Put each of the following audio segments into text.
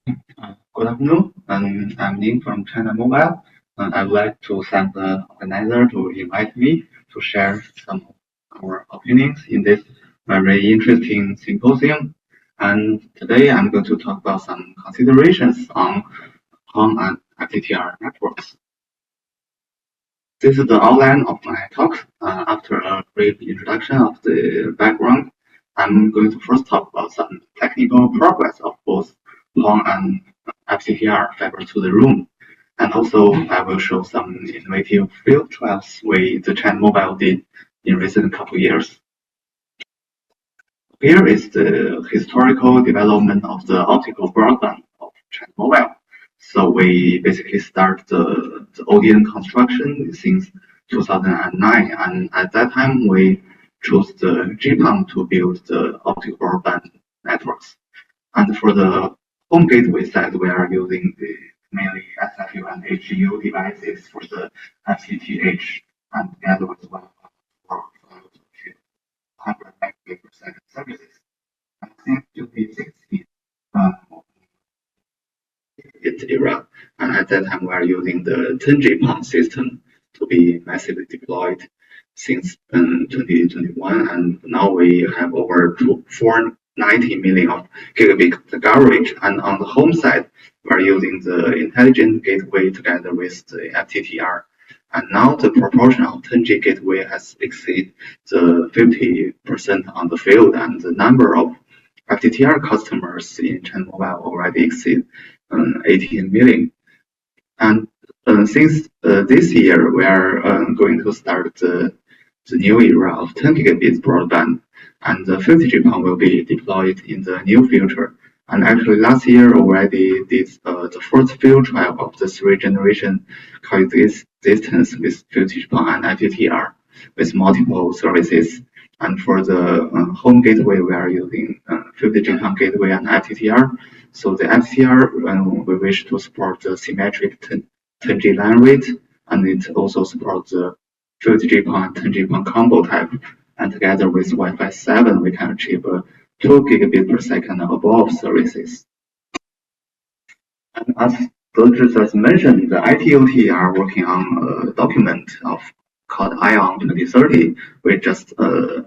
Good afternoon. I'm Ning from China Mobile. I would like to thank the organizer to invite me to share some of our opinions in this very interesting symposium. And today I'm going to talk about some considerations on PON and FTTR networks. This is the outline of my talk. After a brief introduction of the background, I'm going to first talk about some technical progress of both PON and FTTR fiber to the room. And also, I will show some innovative field trials the China Mobile did in recent couple years. Here is the historical development of the optical broadband of China Mobile. So we basically start the ODN construction since 2009, and at that time we chose the GPON to build the optical broadband networks. And for the home gateway side, we are using the mainly SFU and HGU devices for the FTTH and together with Wi-Fi for 100 megabit per second services. And since 2016, its era, and at that time we are using the 10G PON system to be massively deployed since 2021, and now we have over 490 million of gigabit coverage. And on the home side, we're using the intelligent gateway together with the FTTR. And now the proportion of 10G gateway has exceeded the 50% on the field, and the number of FTTR customers in China Mobile already exceed 18 million. And since this year, we are going to start the new era of 10 gigabit broadband, and the 50G PON will be deployed in the near future. And actually, last year already did the first field trial of the 3-generation coexistence with 50G PON and FTTR with multiple services. And for the home gateway, we are using 50G PON gateway and FTTR. So the FTTR, we wish to support the symmetric 10G line rate, and it also supports the 50G PON and 10G PON combo type. And together with Wi-Fi 7, we can achieve 2 gigabit per second above services. And as just mentioned, the ITOT are working on a document called ION 2030, which just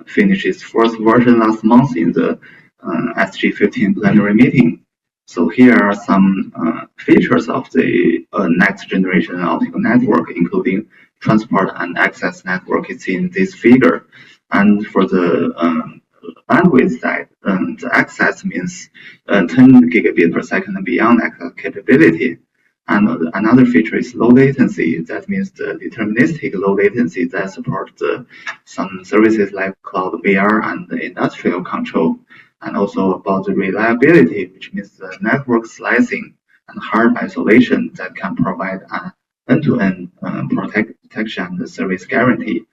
finished its first version last month in the SG15 plenary meeting. So here are some features of the next generation optical network, including transport and access network is in this figure. And for the bandwidth side, the access means 10 gigabit per second and beyond access capability. And another feature is low latency. That means the deterministic low latency that supports some services like cloud VR and industrial control. And also about the reliability, which means the network slicing and hard isolation that can provide an end-to-end protection and service guarantee.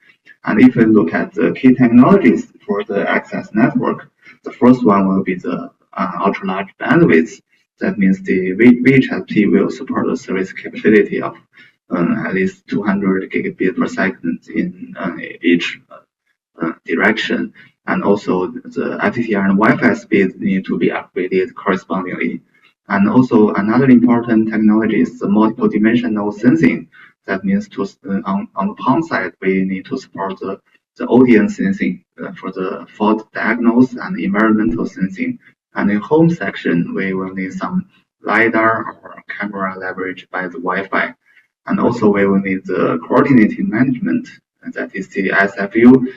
And if we look at the key technologies for the access network, the first one will be the ultra-large bandwidth. That means the VHSP will support the service capability of at least 200 gigabit per second in each direction. And also the FTTR and Wi-Fi speed need to be upgraded correspondingly. And also another important technology is the multiple dimensional sensing. That means on the PON side, we need to support the ODN sensing for the fault diagnosis and environmental sensing. And in home section, we will need some LiDAR or camera leverage by the Wi-Fi. And also we will need the coordinating management. That is the SFU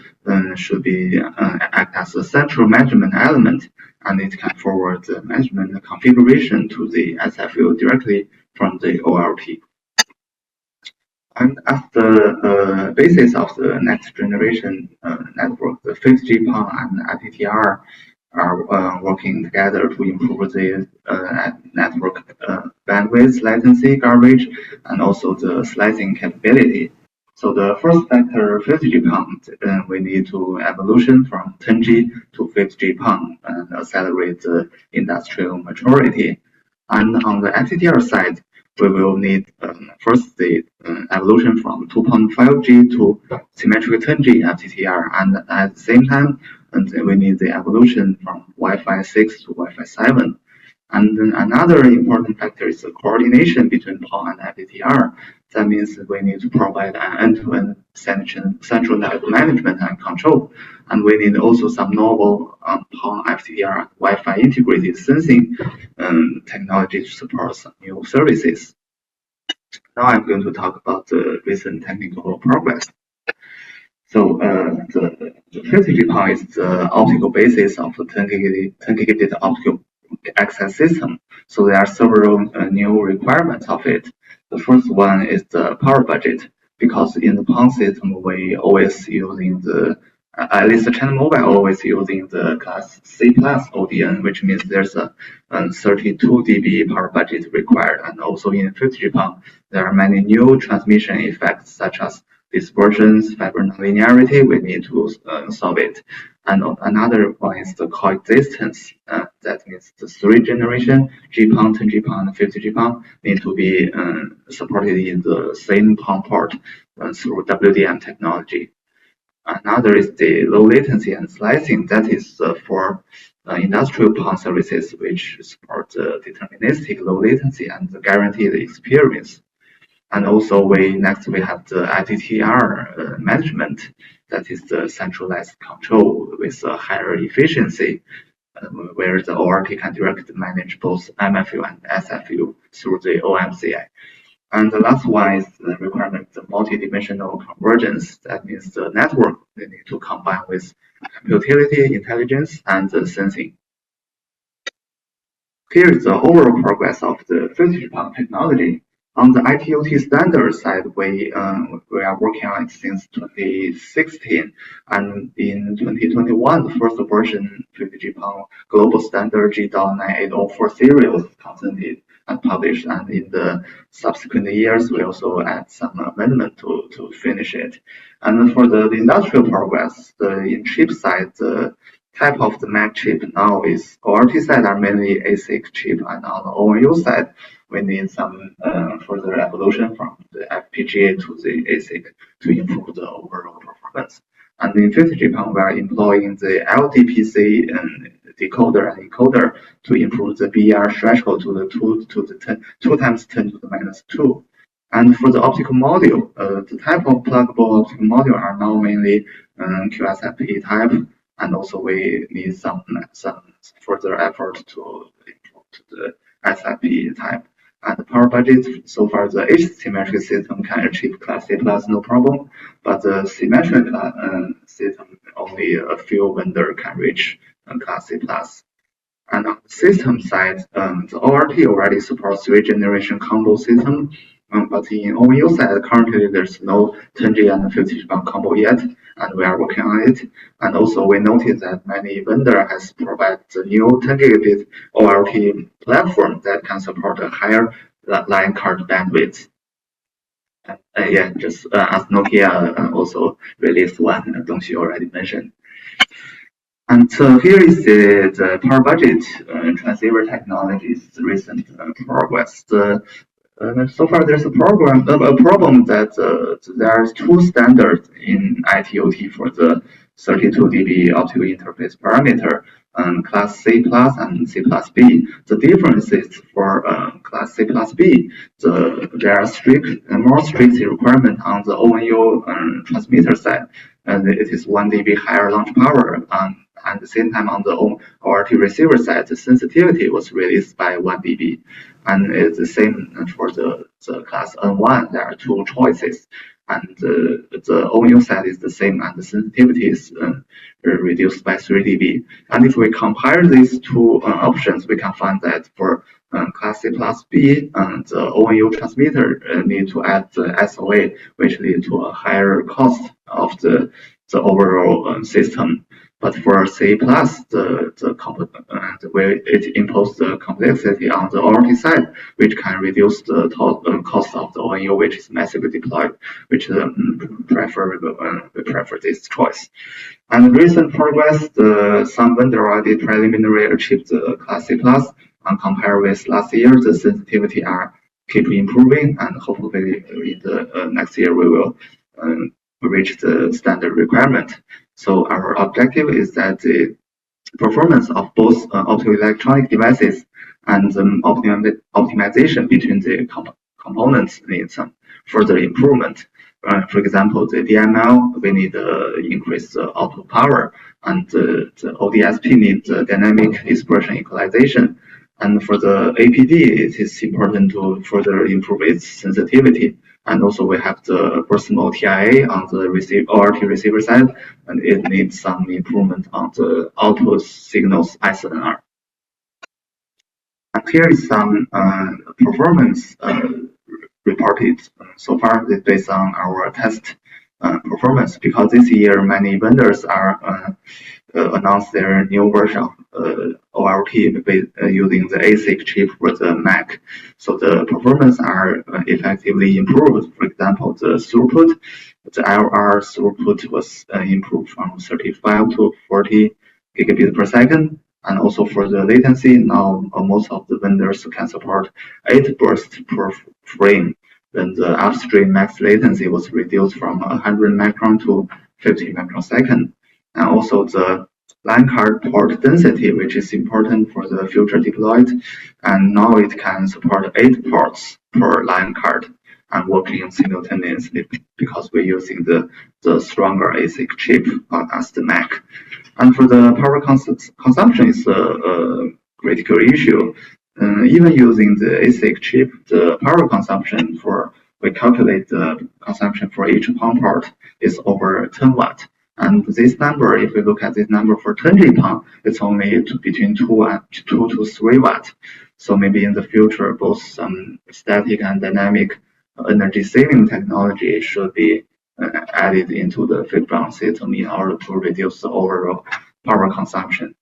should be act as a central measurement element, and it can forward the measurement configuration to the SFU directly from the OLT. And as the basis of the next generation network, the 50G PON and FTTR are working together to improve the network bandwidth, latency, coverage, and also the slicing capability. So the first factor, 50G PON, we need to evolution from 10G to 50G PON and accelerate the industrial maturity. And on the FTTR side, we will need first the evolution from 2.5G to symmetric 10G FTTR, and at the same time, we need the evolution from Wi-Fi 6 to Wi-Fi 7. And then another important factor is the coordination between PON and FTTR. That means we need to provide an end-to-end centralized management and control. And we need also some novel PON, FTTR, Wi-Fi integrated sensing technology to support some new services. Now I'm going to talk about the recent technical progress. So the 50G PON is the optical basis of the 10 gigabit optical access system. So there are several new requirements of it. The first one is the power budget, because in the PON system we always using the at least the channel mobile always using the class C plus ODN, which means there's a 32 dB power budget required. And also in 50G PON, there are many new transmission effects such as dispersions, fiber nonlinearity. We need to solve it. And another one is the coexistence. That means the three generation GPON, 10G PON, and 50G PON need to be supported in the same PON port through WDM technology. Another is the low latency and slicing. That is for industrial PON services, which support deterministic low latency and guaranteed experience. And also next we have the FTTR management. That is the centralized control with a higher efficiency, where the ORT can directly manage both MFU and SFU through the OMCI. And the last one is the requirement of multidimensional convergence. That means the network they need to combine with computility, intelligence, and sensing. Here is the overall progress of the 50G PON technology. On the ITOT standard side, we are working on it since 2016, and in 2021, the first version 50G PON global standard G.9804 series consented and published, and in the subsequent years, we also add some amendment to finish it. And for the industrial progress, in chip side, the type of the Mac chip now is ORT side are mainly ASIC chip, and on the ONU side, we need some further evolution from the FPGA to the ASIC to improve the overall performance. And in 50G PON, we are employing the LDPC decoder and encoder to improve the BER threshold to the 2 times 10 to the minus 2. And for the optical module, the type of pluggable optical module are now mainly QSFP type, and also we need some further effort to improve to the SFP type. And the power budget, so far the asymmetric system can achieve class A plus no problem, but the symmetric system, only a few vendors can reach class A plus. And on the system side, the ORT already supports 3-generation combo system, but in ONU side, currently there's no 10G and 50G PON combo yet, and we are working on it. And also we noticed that many vendors has provided the new 10 gigabit ORT platform that can support a higher line card bandwidth. Yeah, just as Nokia also released one, don't you already mentioned. And so here is the power budget transceiver technologies recent progress. So far, there's a problem that there are two standards in ITOT for the 32 dB optical interface parameter, class C plus and C plus B. The difference is for class C plus B, there are more strict requirements on the ONU transmitter side, and it is 1 dB higher launch power. At the same time, on the ORT receiver side, the sensitivity was released by 1 dB. And it's the same for the class N1. There are two choices. And the ONU side is the same, and the sensitivity is reduced by 3 dB. And if we compare these two options, we can find that for class C plus B, the ONU transmitter need to add the SOA, which lead to a higher cost of the overall system. But for C plus, it imposes the complexity on the ORT side, which can reduce the cost of the ONU, which is massively deployed, which we prefer this choice. And recent progress, some vendor already preliminarily achieved the class C plus, and compared with last year, the sensitivity are keep improving, and hopefully in the next year we will reach the standard requirement. So our objective is that the performance of both optoelectronic devices and optimization between the components need some further improvement. For example, the DML, we need to increase the output power, and the ODSP needs dynamic expression equalization. And for the APD, it is important to further improve its sensitivity. And also we have the personal TIA on the ORT receiver side, and it needs some improvement on the output signals ISNR. And here is some performance reported so far based on our test performance, because this year many vendors are announced their new version of ORT using the ASIC chip for the Mac. So the performance are effectively improved. For example, the throughput, the LR throughput was improved from 35 to 40 gigabit per second. And also for the latency, now most of the vendors can support 8 bursts per frame. Then the upstream max latency was reduced from 100 micron to 50 microsecond. And also the line card port density, which is important for the future deployed. And now it can support 8 ports per line card and working simultaneously because we're using the stronger ASIC chip as the Mac. And for the power consumption is a critical issue. Even using the ASIC chip, the power consumption we calculate the consumption for each PON port is over 10 watt. And this number, if we look at this number for 10G PON, it's only between 2 to 3 watt. So maybe in the future, both some static and dynamic energy saving technology should be added into the fixed-ground system in order to reduce the overall power consumption.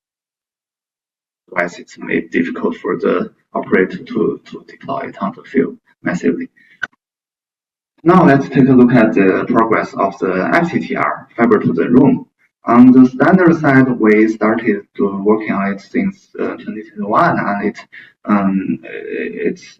Otherwise, it's made difficult for the operator to deploy it on the field massively. Now let's take a look at the progress of the FTTR, fiber to the room. On the standard side, we started to working on it since 2021, and it's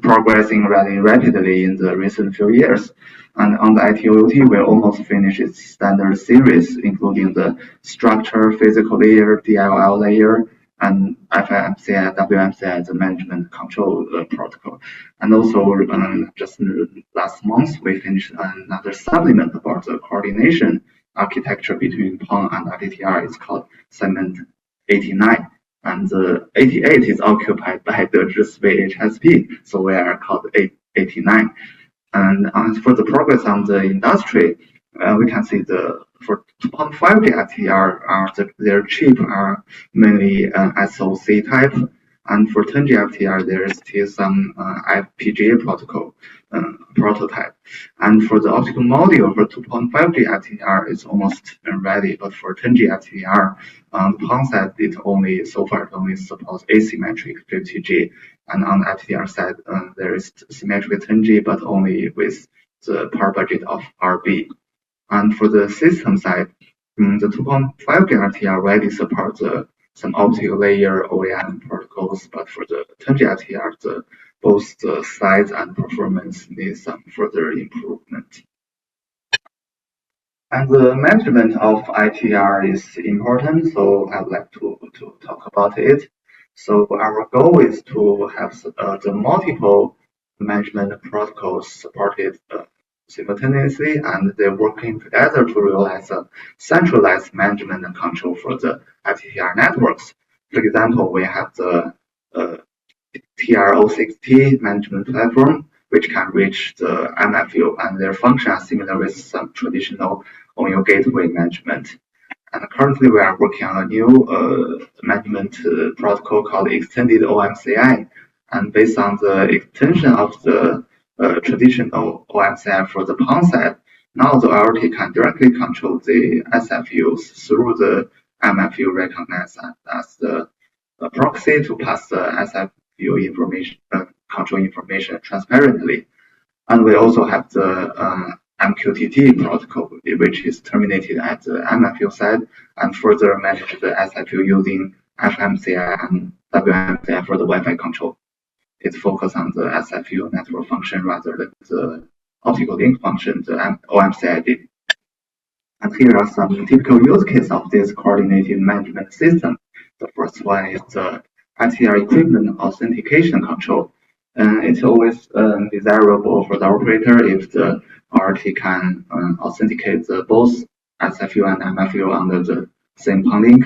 progressing really rapidly in the recent few years. And on the IT-OT, we almost finished its standard series, including the structure, physical layer, DLL layer, and FMCI, WMCI, the management control protocol. And also, just last month, we finished another supplement about the coordination architecture between PON and FTTR. It's called segment 89. And the 88 is occupied by the GSP HSP, so we are called 89. And for the progress on the industry, we can see for 2.5G FTTR, their chip are mainly SoC type, and for 10G FTTR, there is still some FPGA protocol prototype. And for the optical module for 2.5G FTTR, it's almost ready, but for 10G FTTR, the PON side so far it only supports asymmetric 50G, and on the FTTR side, there is symmetric 10G, but only with the power budget of RB. And for the system side, the 2.5G FTTR already supports some optical layer OEM protocols, but for the 10G FTTR, both the size and performance need some further improvement. And the management of ITR is important, so I'd like to talk about it. So our goal is to have the multiple management protocols supported simultaneously, and they're working together to realize a centralized management and control for the FTTR networks. For example, we have the TR-06T management platform, which can reach the MFU, and their function are similar with some traditional ONU gateway management. And currently, we are working on a new management protocol called Extended OMCI. And based on the extension of the traditional OMCI for the PON side, now the IoT can directly control the SFUs through the MFU recognized as the proxy to pass the SFU information, control information transparently. And we also have the MQTT protocol, which is terminated at the MFU side and further manage the SFU using FMCI and WMCI for the Wi-Fi control. It focuses on the SFU network function rather than the optical link function, the OMCI did. And here are some typical use cases of this coordinated management system. The first one is the FTTR equipment authentication control. It's always desirable for the operator if the RT can authenticate both SFU and MFU under the same PON link,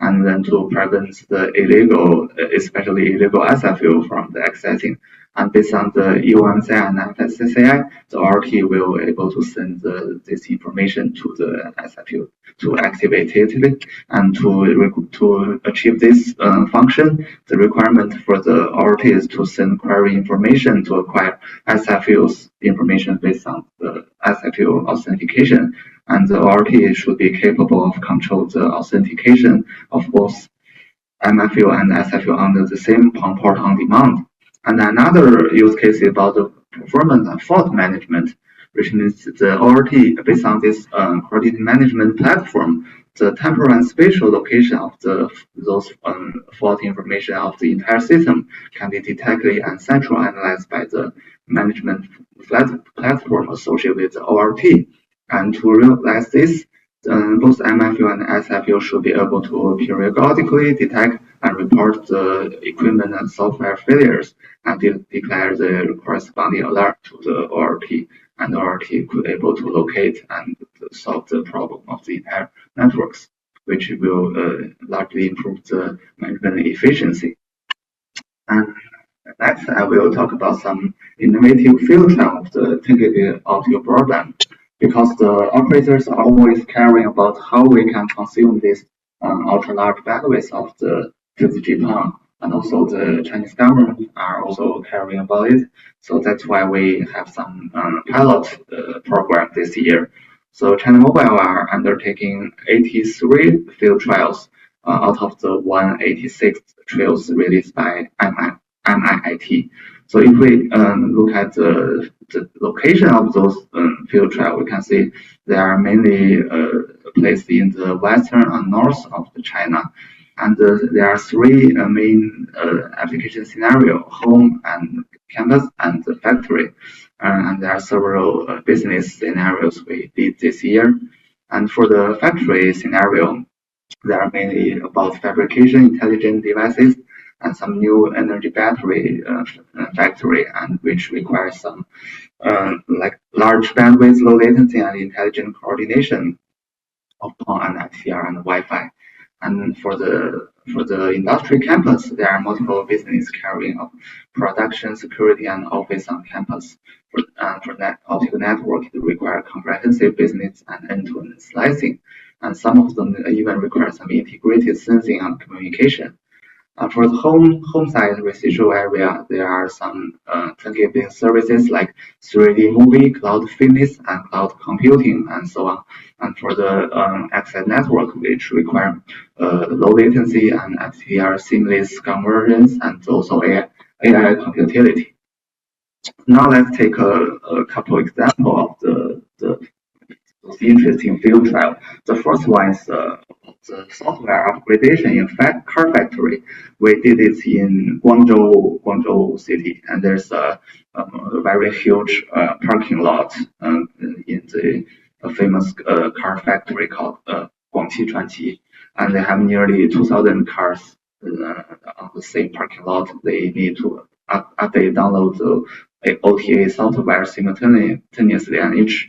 and then to prevent the illegal, especially illegal SFU from the accessing. And based on the UMC and FSCCI, the RT will able to send this information to the SFU to activate it. And to achieve this function, the requirement for the RT is to send query information to acquire SFU's information based on the SFU authentication. And the RT should be capable of control the authentication of both MFU and SFU under the same PON port on demand. And another use case is about the performance and fault management, which means the ORT, based on this quality management platform, the temporal and spatial location of those fault information of the entire system can be detected and central analyzed by the management platform associated with the ORT. And to realize this, both MFU and SFU should be able to periodically detect and report the equipment and software failures and declare the corresponding alert to the ORT. And the ORT could able to locate and solve the problem of the entire networks, which will largely improve the management efficiency. And next, I will talk about some innovative field trial of the 10 gigabit optical broadband, because the operators are always caring about how we can consume this ultra-large bandwidth of the 5G PON, and also the Chinese government are also caring about it. So that's why we have some pilot program this year. So China Mobile are undertaking 83 field trials out of the 186 trials released by MIIT. So if we look at the location of those field trials, we can see they are mainly placed in the western and north of China. And there are three main application scenarios: home and campus and the factory. And there are several business scenarios we did this year. And for the factory scenario, they are mainly about fabrication intelligent devices and some new energy battery factory, and which requires some like large bandwidth, low latency, and intelligent coordination of PON and FTTR and Wi-Fi. And for the industry campus, there are multiple business carrying out production, security, and office on campus. For that optical network, it requires comprehensive business and end-to-end slicing, and some of them even require some integrated sensing and communication. For the home side residual area, there are some 10 gigabit services like 3D movie, cloud fitness, and cloud computing, and so on. And for the access network, which require low latency and FTTR seamless convergence, and also AI computility. Now let's take a couple examples of the interesting field trial. The first one is the software upgradation in car factory. We did it in Guangzhou city, and there's a very huge parking lot in the famous car factory called Guangqi Chuanqi, and they have nearly 2,000 cars on the same parking lot. They need to update, download the OTA software simultaneously, and each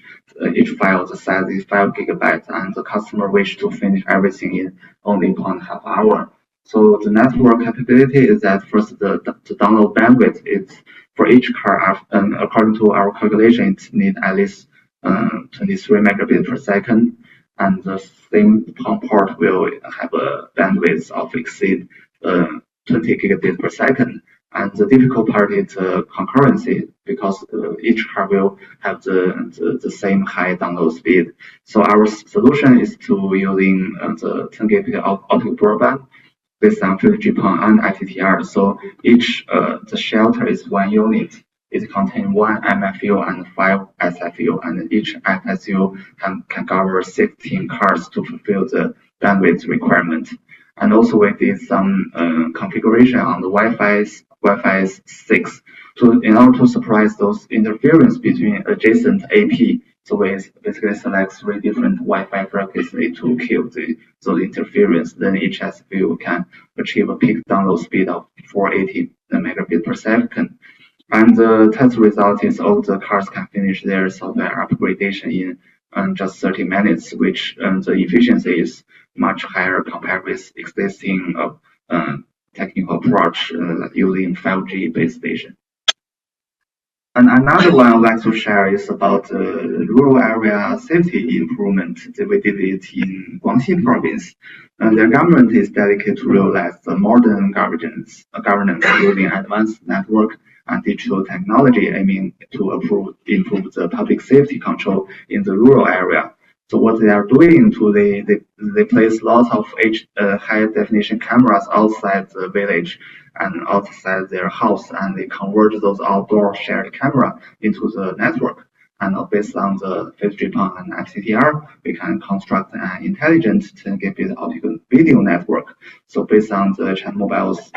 file the size is 5 gigabytes, and the customer wish to finish everything in only 1.5 hours. So the network capability is that first the download bandwidth is for each car, according to our calculation, it needs at least 23 megabits per second, and the same PON port will have a bandwidth of exceed 20 gigabits per second. And the difficult part is concurrency, because each car will have the same high download speed. So our solution is to using the 10 gigabit optical broadband based on 5G PON and FTTR. So each the shelter is one unit. It contains one MFU and 5 SFU, and each FSU can cover 16 cars to fulfill the bandwidth requirement. And also we did some configuration on the Wi-Fi 6 in order to suppress those interference between adjacent AP So we basically select 3 different Wi-Fi frequencies to kill those interference. Then each SPU can achieve a peak download speed of 480 megabit per second. And the test result is all the cars can finish their software upgradation in just 30 minutes, which the efficiency is much higher compared with existing technical approach using 5G base station. And another one I'd like to share is about rural area safety improvement. We did it in Guangxi province. And the government is dedicated to realize the modern governance using advanced network and digital technology, aiming to improve the public safety control in the rural area. So what they are doing they place lots of high definition cameras outside the village and outside their house, and they convert those outdoor shared camera into the network. And based on the 5G PON and FTTR, we can construct an intelligent 10 gigabit optical video network. So based on the China Mobile's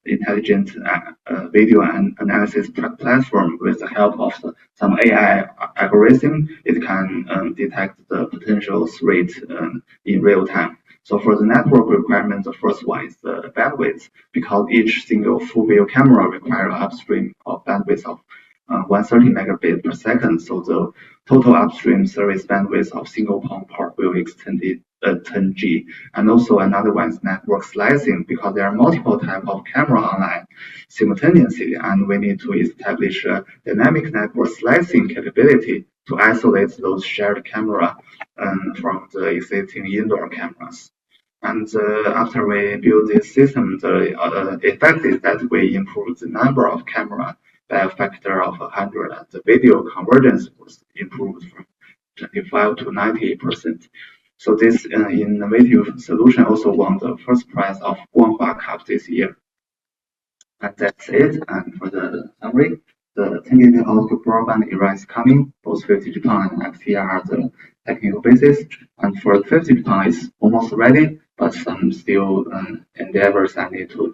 intelligent video and analysis platform, with the help of some AI algorithm, it can detect the potential threat in real time. So for the network requirement, the first one is the bandwidth, because each single full view camera requires upstream of bandwidth of 130 megabit per second. So the total upstream service bandwidth of single PON port will extend it 10G. And also another one is network slicing, because there are multiple types of camera online simultaneously, and we need to establish a dynamic network slicing capability to isolate those shared camera from the existing indoor cameras. And after we build this system, the effect is that we improve the number of camera by a factor of 100, and the video convergence was improved from 25 to 90%. So this innovative solution also won the first prize of Guanghua Cup this year. And that's it. And for the summary, the 10 gigabit optical broadband era is coming. Both 5G PON and FTTR are the technical basis. And for the 5G PON, it's almost ready, but some still endeavors I need to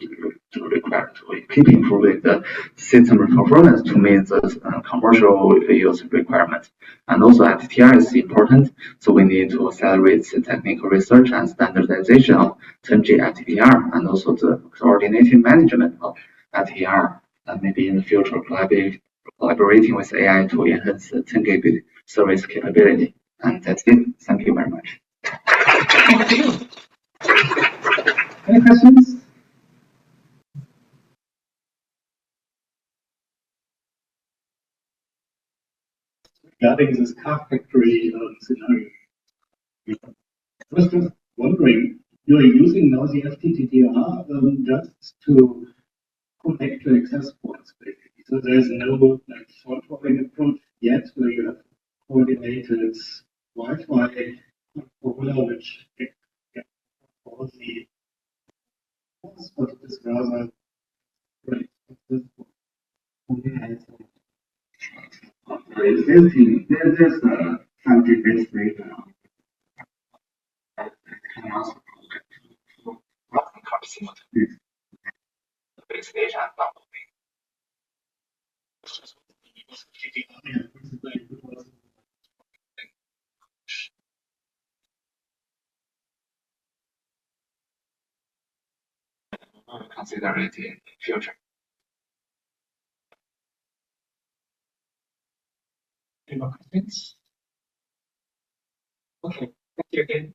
require to keep improving the system performance to meet the commercial use requirements. And also FTTR is important, so we need to accelerate the technical research and standardization of 10G FTTR, and also the coordinated management of FTTR, and maybe in the future collaborating with AI to enhance the 10 gigabit service capability. And that's it. Thank you very much. Any questions? Regarding this car factory scenario, I was just wondering, you are using now the FTTR just to connect to access points, basically. So there's no like fault-tolerant approach yet, where you have coordinated Wi-Fi controller, which all the ports, but it is rather great. There's a 5G base station. Can also base station consider it in future. Any more questions? Okay, thank you again.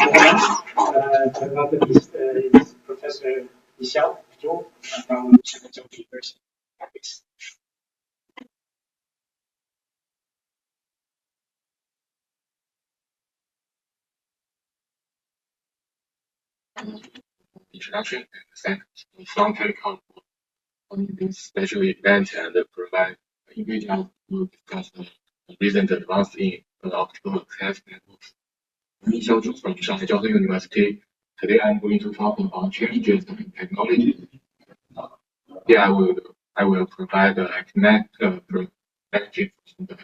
Another is Professor Li Xiao Zhou from Shanghai University. Please. Introduction and thanks from Telecom on this special event and provide individuals to discuss the recent advances in optical access networks. I'm Li Xiaozhu from Shanghai University. Today I'm going to talk about changes in technology. Here I will provide a perspective from the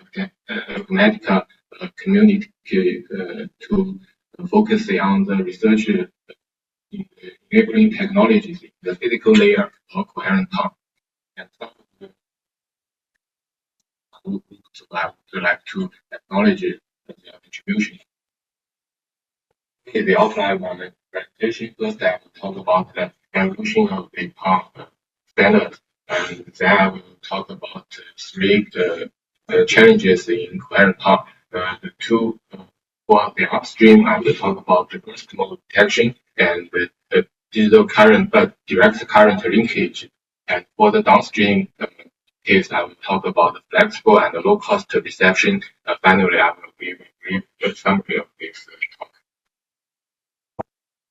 mathematical community to focus on the research enabling technologies in the physical layer of coherent PON. And group, so I would like to acknowledge their contribution. In the outline of my presentation, first I will talk about the evolution of the PON standard, and then I will talk about three challenges in coherent PON. The two for the upstream, I will talk about the burst mode detection and the digital current, direct current linkage. And for the downstream case, I will talk about the flexible and the low cost reception. Finally, I will give a brief summary of this talk.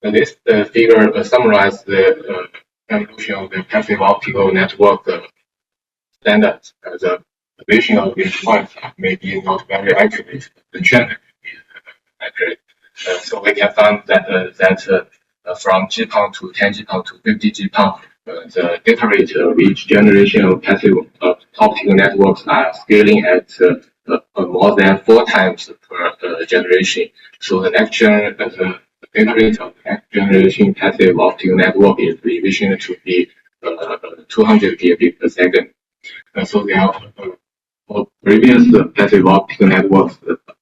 And this figure summarizes the evolution of the passive optical network standards. The vision of these points may be not very accurate. The trend is accurate. So we can find that from GPON to 10 GPON to 50 GPON, the data rate of each generation of passive optical networks are scaling at more than 4 times per generation. So the next generation data rate of the next generation passive optical network is envisioned to be 200 gigabit per second. So there are for previous passive optical networks,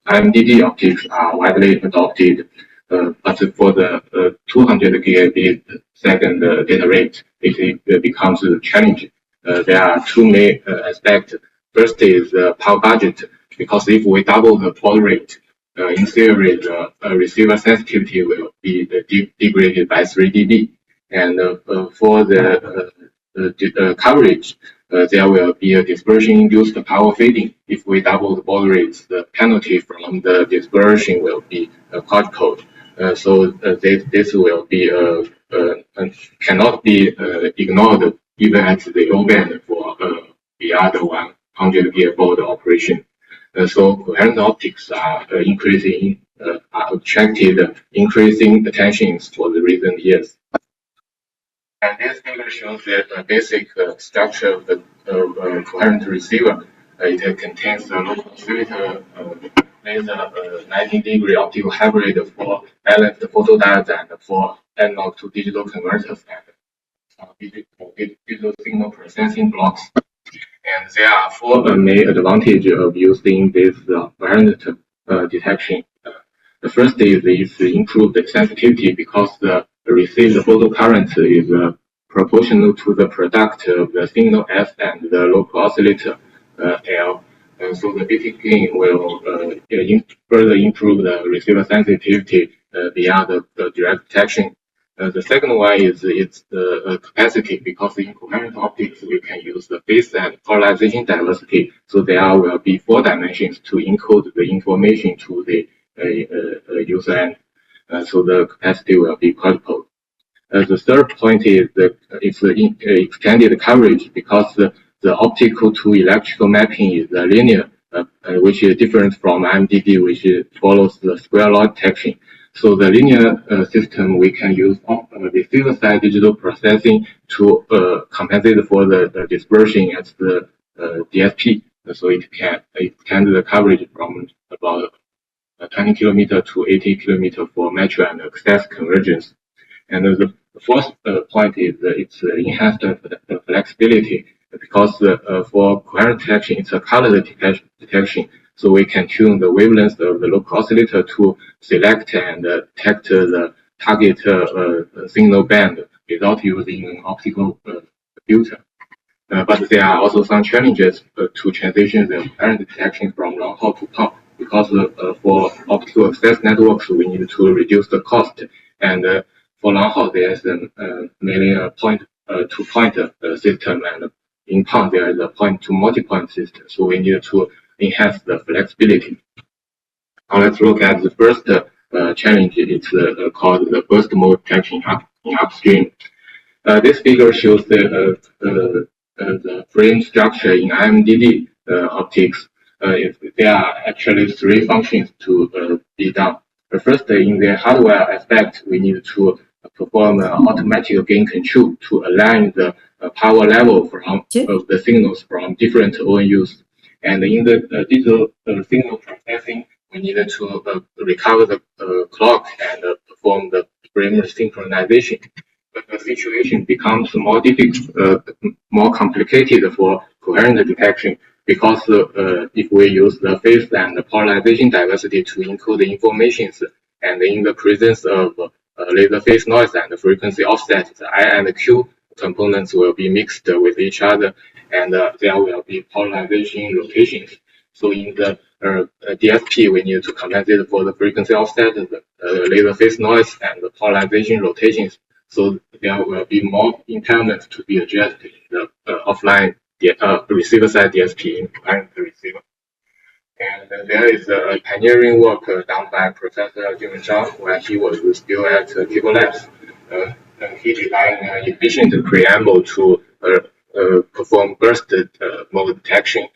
IMDD optics are widely adopted, but for the 200 gigabit second data rate, it becomes a challenge. There are two main aspects. First is power budget, because if we double the baud rate, in theory, the receiver sensitivity will be degraded by 3 dB. And for the coverage, there will be a dispersion-induced power fading. If we double the baud rates, the penalty from the dispersion will be quadrupled. So this will be cannot be ignored even at the low band for beyond 100 gigabaud operation. So coherent optics are attracted increasing attention for the recent years. And this figure shows the basic structure of the coherent receiver. It contains the local oscillator, laser, 90-degree optical hybrid for balanced photodiodes and for analog to digital converters and digital signal processing blocks. And there are 4 main advantages of using this coherent detection. The first is improved sensitivity, because the received photocurrent is proportional to the product of the signal S and the local oscillator L. And so the BT gain will further improve the receiver sensitivity beyond the direct detection. The second one is its capacity, because in coherent optics we can use the phase and polarization diversity, so there will be 4 dimensions to encode the information to the user end. So the capacity will be quadrupled. The third point is it's extended coverage, because the optical to electrical mapping is linear, which is different from IMDD, which follows the square law detection. So the linear system, we can use receiver side digital processing to compensate for the dispersion at the DSP. So it can extend the coverage from about 20 kilometer to 80 kilometer for metro and access convergence. And the fourth point is its enhanced flexibility, because for coherent detection, it's a color detection. So we can tune the wavelength of the local oscillator to select and detect the target signal band without using an optical filter. But there are also some challenges to transition the coherent detection from long haul to PON, because for optical access networks, we need to reduce the cost. And for long haul, there's mainly a point-to-point system, and in PON, there is a point-to-multipoint system. So we need to enhance the flexibility. Now let's look at the first challenge. It's called the burst mode detection in upstream. This figure shows the frame structure in IMDD optics. There are actually 3 functions to be done. The first, in the hardware aspect, we need to perform automatic gain control to align the power level of the signals from different ONUs. And in the digital signal processing, we need to recover the clock and perform the frame synchronization. But the situation becomes more difficult, more complicated for coherent detection, because if we use the phase and the polarization diversity to encode the informations, and in the presence of laser phase noise and frequency offset, the I and Q components will be mixed with each other, and there will be polarization rotations. So in the DSP, we need to compensate for the frequency offset, the laser phase noise, and the polarization rotations. So there will be more impairment to be addressed in the offline receiver side DSP in coherent receiver. And there is a pioneering work done by Professor Jun Zhang when he was still at Cable Labs. He designed an efficient preamble to perform burst mode detection.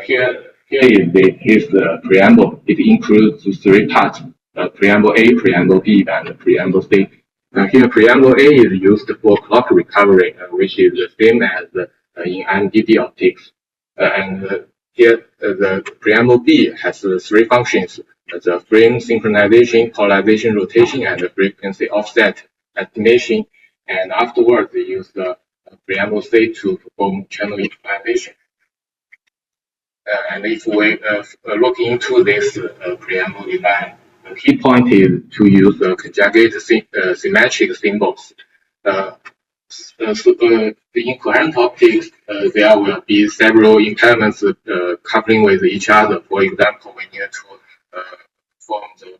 Here is his preamble. It includes three parts: preamble A, preamble B, and preamble C. Here, preamble A is used for clock recovery, which is the same as in MDD optics. And here, the preamble B has three functions: the frame synchronization, polarization rotation, and the frequency offset estimation. And afterwards, they use the preamble C to perform channel equalization. And if we look into this preamble design, the key point is to use conjugate symmetric symbols. In coherent optics, there will be several impairments coupling with each other. For example, we need to perform the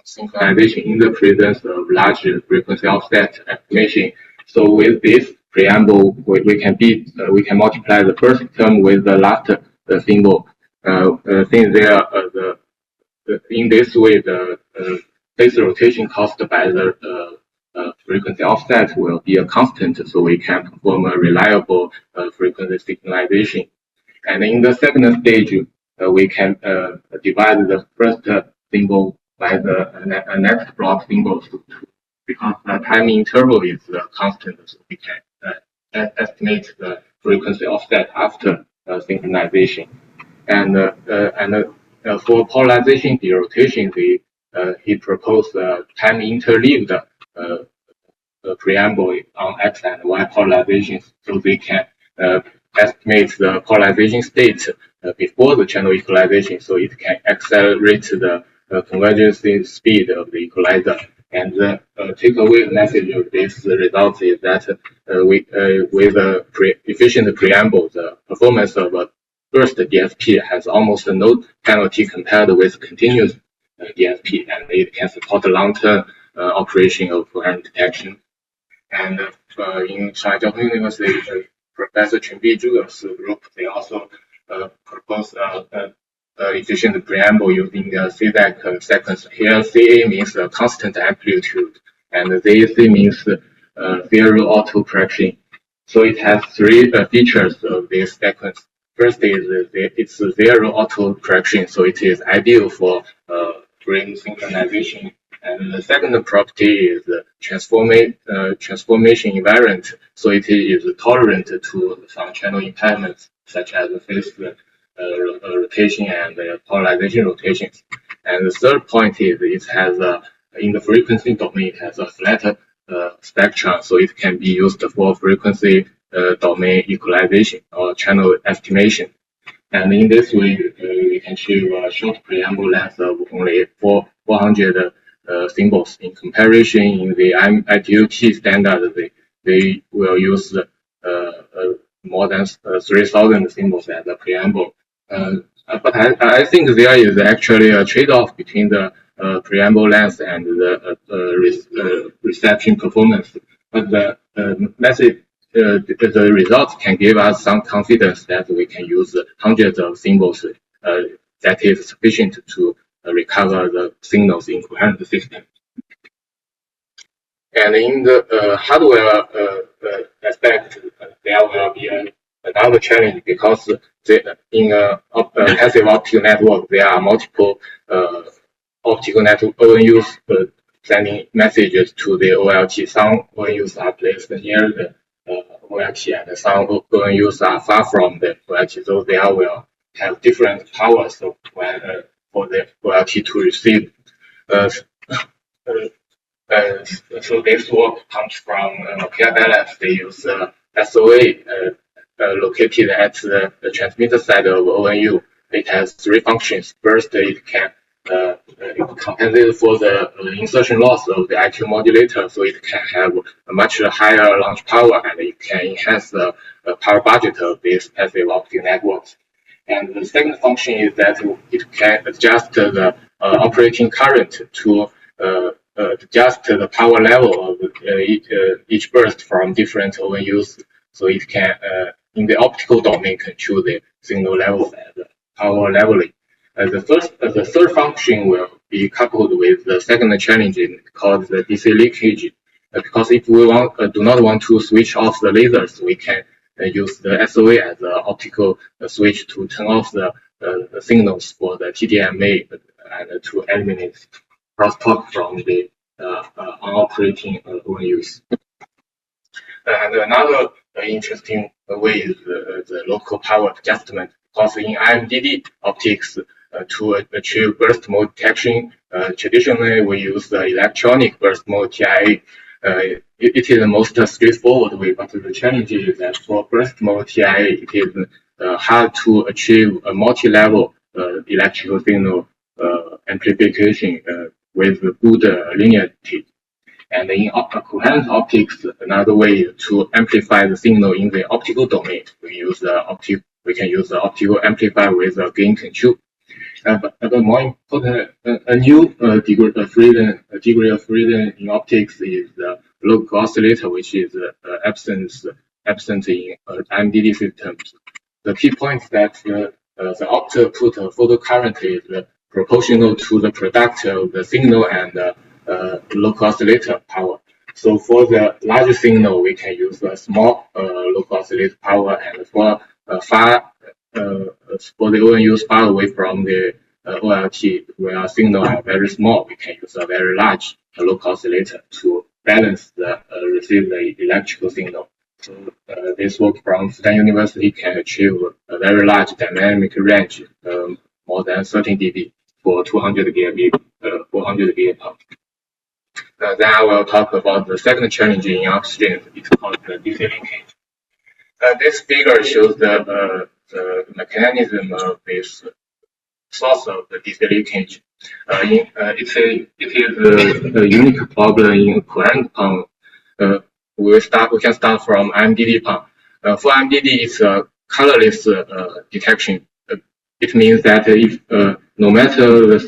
synchronization in the presence of large frequency offset estimation. So with this preamble, we can multiply the first term with the last symbol. Since there in this way, the phase rotation caused by the frequency offset will be a constant, so we can perform a reliable frequency synchronization. And in the second stage, we can divide the first symbol by the next block symbols, because the time interval is constant, so we can estimate the frequency offset after synchronization. And for polarization derotation, he proposed time interleaved preamble on X and Y polarizations, so they can estimate the polarization state before the channel equalization, so it can accelerate the convergence speed of the equalizer. And the takeaway message of this result is that with a efficient preamble, the performance of a burst DSP has almost no penalty compared with continuous DSP, and it can support long-term operation of coherent detection. And in Shanghai Jiaotong University, Professor Chunbi Zhuge's group, they also proposed efficient preamble using the CZAC sequence. Here, CA means constant amplitude, and ZAC means zero auto correction. So it has three features of this sequence. First is it's zero auto correction, so it is ideal for frame synchronization. And the second property is transformation invariant, so it is tolerant to some channel impairments, such as phase rotation and polarization rotations. And the third point is it has in the frequency domain, it has a flat spectrum, so it can be used for frequency domain equalization or channel estimation. And in this way, we can achieve a short preamble length of only 400 symbols. In comparison, in the ITU-T standard, they will use more than 3,000 symbols as a preamble. But I think there is actually a trade-off between the preamble length and the reception performance. But the message, the results can give us some confidence that we can use hundreds of symbols that is sufficient to recover the signals in coherent system. And in the hardware aspect, there will be another challenge, because in a passive optical network, there are multiple optical network ONUs sending messages to the OLT. Some ONUs are placed near the OLT, and some ONUs are far from the OLT, so they will have different powers for the OLT to receive. So this work comes from PI Labs. They use SOA located at the transmitter side of ONU. It has three functions. First, it can compensate for the insertion loss of the IQ modulator, so it can have a much higher launch power, and it can enhance the power budget of these passive optical networks. And the second function is that it can adjust the operating current to adjust the power level of each burst from different ONUs. So it can, in the optical domain, control the signal levels and power leveling. The third function will be coupled with the second challenge called the DC leakage. Because if we do not want to switch off the lasers, we can use the SOA as an optical switch to turn off the signals for the TDMA and to eliminate crosstalk from the operating ONUs. And another interesting way is the local power adjustment. Because in IMDD optics, to achieve burst mode detection, traditionally we use the electronic burst mode TIA. It is the most straightforward way, but the challenge is that for burst mode TIA, it is hard to achieve a multi-level electrical signal amplification with good linearity. And in coherent optics, another way to amplify the signal in the optical domain, we can use the optical amplifier with a gain control. But more important, a new degree of freedom in optics is the local oscillator, which is absent in IMDD systems. The key point is that the output photocurrent is proportional to the product of the signal and local oscillator power. So for the larger signal, we can use a small local oscillator power, and for the ONUs far away from the OLT, where signal are very small, we can use a very large local oscillator to balance the receive the electrical signal. So this work from Fudan University can achieve a very large dynamic range, more than 13 dB for 200 gigabit, 400 gigabit. Then I will talk about the second challenge in upstream. It's called the DC linkage. This figure shows the mechanism of this source of the DC leakage. It is a unique problem in coherent PON. We can start from IMDD PON. For IMDD, it's a colorless detection. It means that if no matter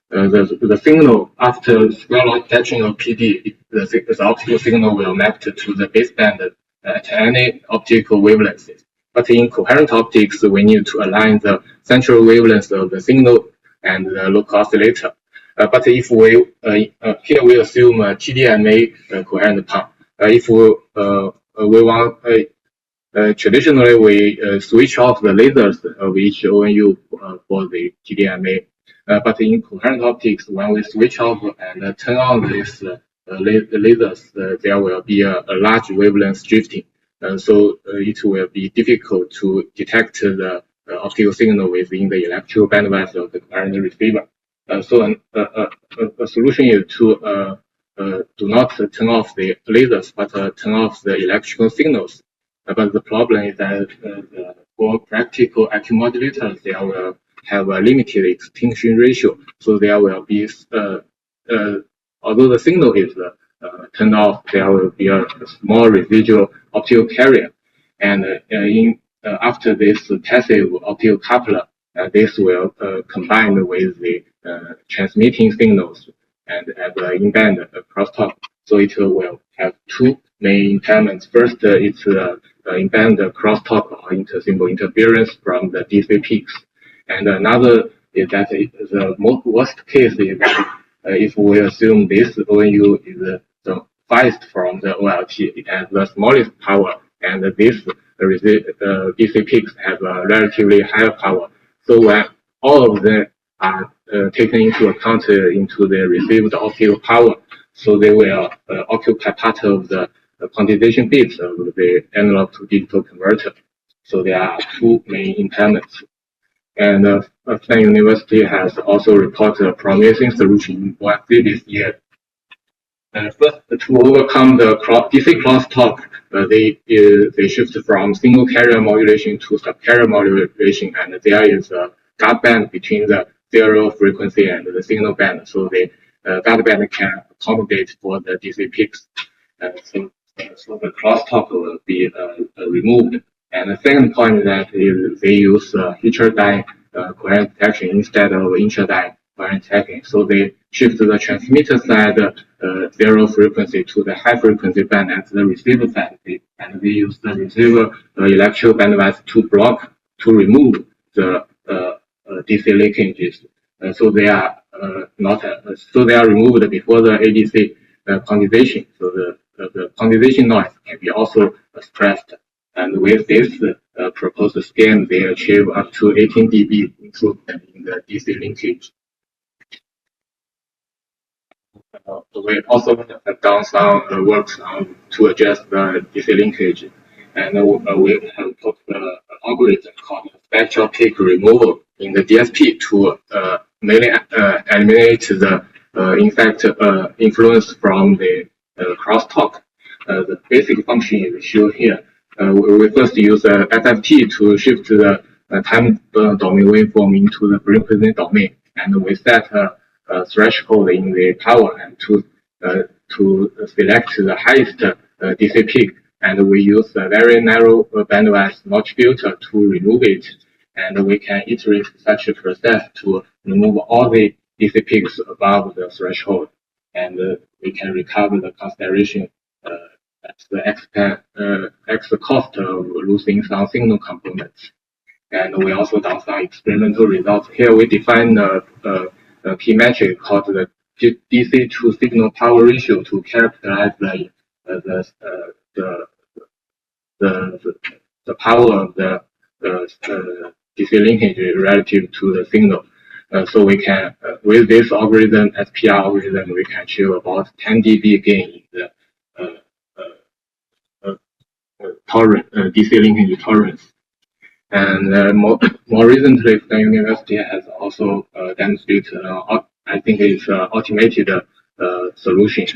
the signal after square law detection of PD, the optical signal will map to the baseband at any optical wavelengths. But in coherent optics, we need to align the central wavelength of the signal and the local oscillator. But if we here we assume TDMA coherent PON. If we want traditionally we switch off the lasers of each ONU for the TDMA. But in coherent optics, when we switch off and turn on this lasers, there will be a large wavelength drifting. So it will be difficult to detect the optical signal within the electrical bandwidth of the coherent receiver. So a solution is to do not turn off the lasers, but turn off the electrical signals. But the problem is that for practical IQ modulators, they will have a limited extinction ratio. So there will be, although the signal is turned off, there will be a small residual optical carrier. And after this passive optical coupler, this will combine with the transmitting signals and in-band crosstalk. So it will have two main impairments. First, it's in-band crosstalk or inter-symbol interference from the DC peaks. And another is that the worst case is that if we assume this ONU is the farthest from the OLT, it has the smallest power, and this DC peaks have a relatively higher power. So when all of them are taken into account into the received optical power, so they will occupy part of the quantization bits of the analog to digital converter. So there are two main impairments. And Fudan University has also reported a promising solution in OFC this year. And first, to overcome the DC crosstalk, they shift from single carrier modulation to sub-carrier modulation, and there is a gap band between the zero frequency and the signal band, so the gap band can accommodate for the DC peaks. So the crosstalk will be removed. And the second point that is they use intra-die coherent detection instead of intra-die coherent detection. So they shift the transmitter side zero frequency to the high frequency band at the receiver side, and they use the receiver electrical bandwidth to remove the DC linkages. So they are so they are removed before the ADC quantization. So the quantization noise can be also suppressed. And with this proposed scheme, they achieve up to 18 dB improvement in the DC linkage. We also have done some works to adjust the DC linkage, and we have put the algorithm called spectral peak removal in the DSP to mainly eliminate the influence from the crosstalk. The basic function is shown here. We first use FFT to shift the time domain waveform into the frequency domain, and we set a threshold in the power and to select the highest DC peak, and we use a very narrow bandwidth notch filter to remove it, and we can iterate such a process to remove all the DC peaks above the threshold, and we can recover the consideration at the extra cost of losing some signal components. And we also done some experimental results. Here we define a key metric called the DC to signal power ratio to characterize the power of the DC linkage relative to the signal. So we can, with this algorithm, SPR algorithm, we can achieve about 10 dB gain in the DC linkage tolerance. And more recently, the university has also demonstrated, I think it's automated solution.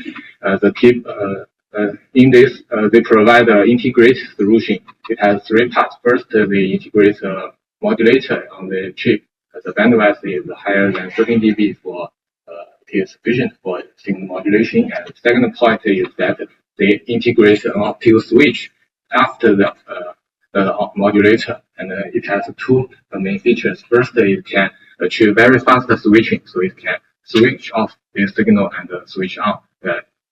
In this, they provide an integrated solution. It has three parts. First, they integrate a modulator on the chip. The bandwidth is higher than 13 dB for it is sufficient for signal modulation. And the second point is that they integrate an optical switch after the modulator, and it has two main features. First, it can achieve very fast switching, so it can switch off the signal and switch on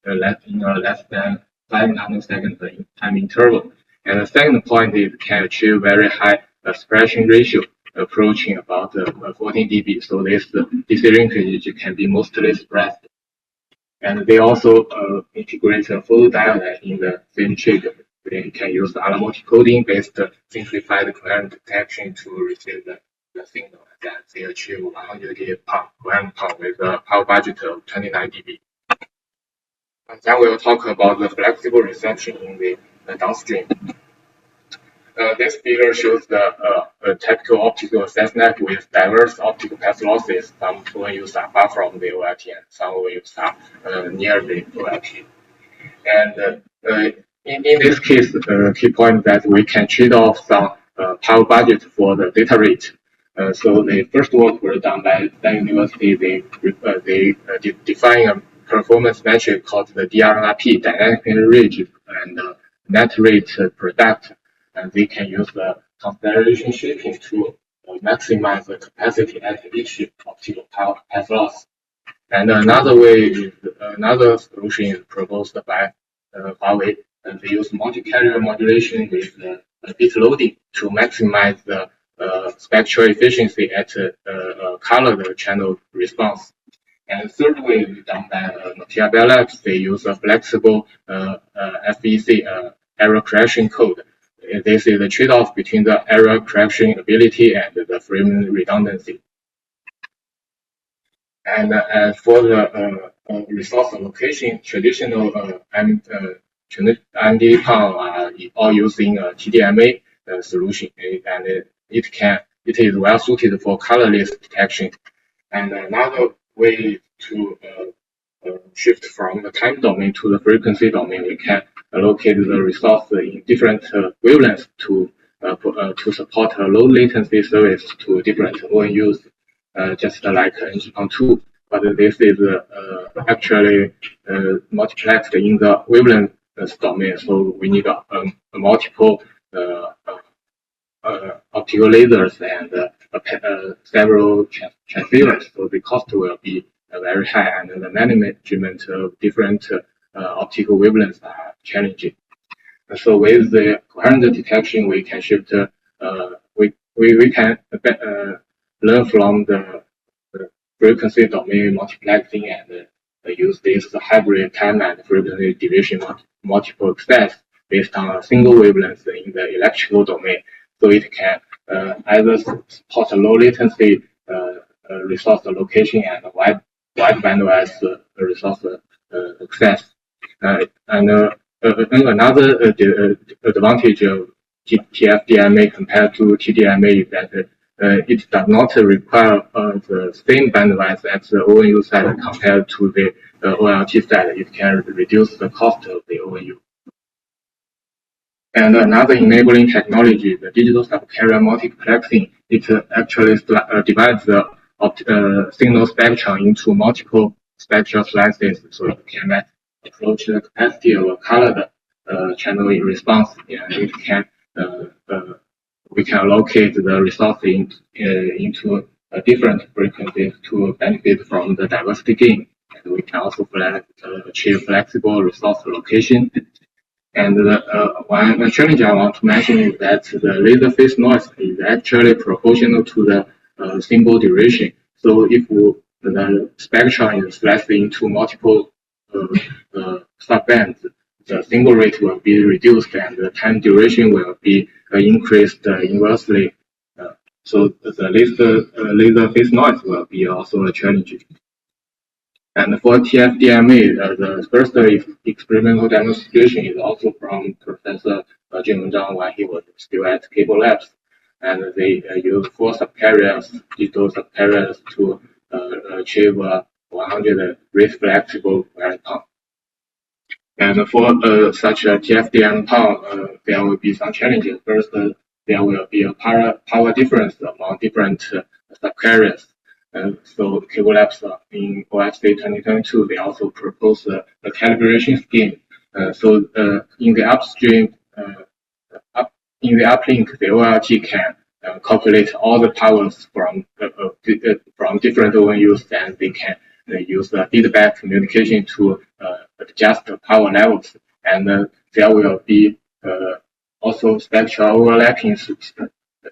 in less than 5 nanoseconds in time interval. And the second point is it can achieve very high suppression ratio, approaching about 14 dB. So this DC linkage can be mostly suppressed. And they also integrate a photodiode in the same chip. They can use the multi-coding based simplified coherent detection to receive the signal. And then they achieve 100 dB coherent PON with a power budget of 29 dB. And then we'll talk about the flexible reception in the downstream. This figure shows the typical optical access net with diverse optical path losses. Some will use far from the OLT, and some will use near the OLT. And in this case, the key point that we can trade off some power budget for the data rate. So the first work were done by the university. They define a performance metric called the DRNRP, dynamic range, and net rate product. And they can use the consideration shaping to maximize the capacity at each optical power path loss. And another solution is proposed by Huawei. And they use multi-carrier modulation with bit loading to maximize the spectral efficiency at colored channel response. And third way is done by Nokia Bell Labs. They use a flexible FEC error correction code. This is the trade-off between the error correction ability and the frame redundancy. And for the resource allocation, traditional MD PON are all using a TDMA solution, and it is well suited for colorless detection. And another way to shift from the time domain to the frequency domain, we can locate the resource in different wavelengths to support a low latency service to different ONUs, just like NG-PON2. But this is actually multiplexed in the wavelength domain, so we need multiple optical lasers and several transceivers, so the cost will be very high, and the management of different optical wavelengths are challenging. So with the coherent detection, we can shift. We can learn from the frequency domain multiplexing and use this hybrid time and frequency division multiple access based on a single wavelength in the electrical domain. So it can either support low latency resource location and wide bandwidth resource access. And another advantage of TFDMA compared to TDMA is that it does not require the same bandwidth at the ONU side compared to the OLT side. It can reduce the cost of the ONU. And another enabling technology, the digital subcarrier multiplexing, it actually divides the signal spectrum into multiple spectral slices, so it can approach the capacity of a colored channel in response, and it can we can allocate the resource into different frequencies to benefit from the diversity gain. And we can also achieve flexible resource allocation. And one challenge I want to mention is that the laser phase noise is actually proportional to the symbol duration. So if the spectrum is sliced into multiple subbands, the single rate will be reduced and the time duration will be increased inversely. So the laser phase noise will be also a challenge. And for TFDMA, the first experimental demonstration is also from Professor Jun Zhang when he was still at Cable Labs. And they use 4 subcarriers, digital subcarriers, to achieve 100 rate-flexible coherent PON. And for such a TFDM PON, there will be some challenges. First, there will be a power difference among different subcarriers. So Cable Labs in OFC 2022, they also propose a calibration scheme. So in the upstream, in the uplink, the OLT can calculate all the powers from different ONUs, and they can use feedback communication to adjust the power levels. And there will be also spectral overlapping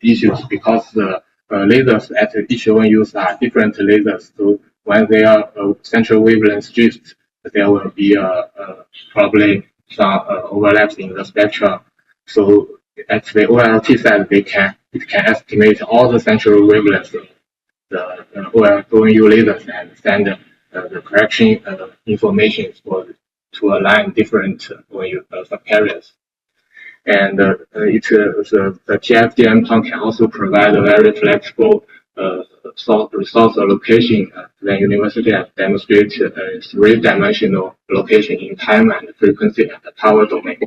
issues because the lasers at each ONUs are different lasers. So when they are central wavelength drift, there will be probably some overlaps in the spectrum. So at the OLT side, it can estimate all the central wavelengths of the ONU lasers and send the correction information to align different ONU subcarriers. And the TFDM PON can also provide a very flexible resource allocation. The university has demonstrated a 3-dimensional location in time and frequency and the power domain.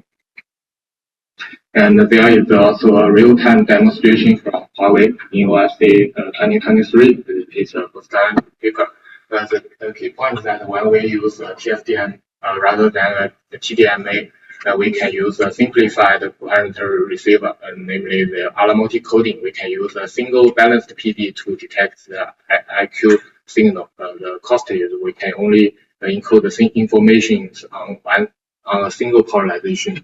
And there is also a real-time demonstration from Huawei in OFC 2023. It's a first-time paper. The key point is that when we use TFDM rather than TDMA, we can use a simplified coherent receiver, namely the Alamoti coding. We can use a single balanced PD to detect the IQ signal. The cost is we can only encode the information on a single polarization.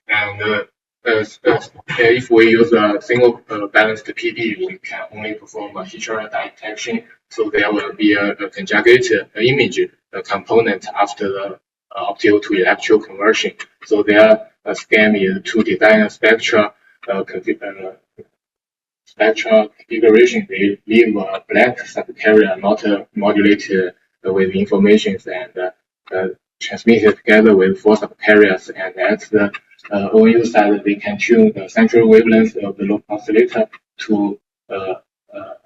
And if we use a single balanced PD, we can only perform a heterogeneous detection. So there will be a conjugate image component after the optical to electrical conversion. So their scheme is to design a spectral configuration. They leave a blank subcarrier not modulated with information and transmit it together with 4 subcarriers. And at the ONU side, they can tune the central wavelength of the loop oscillator to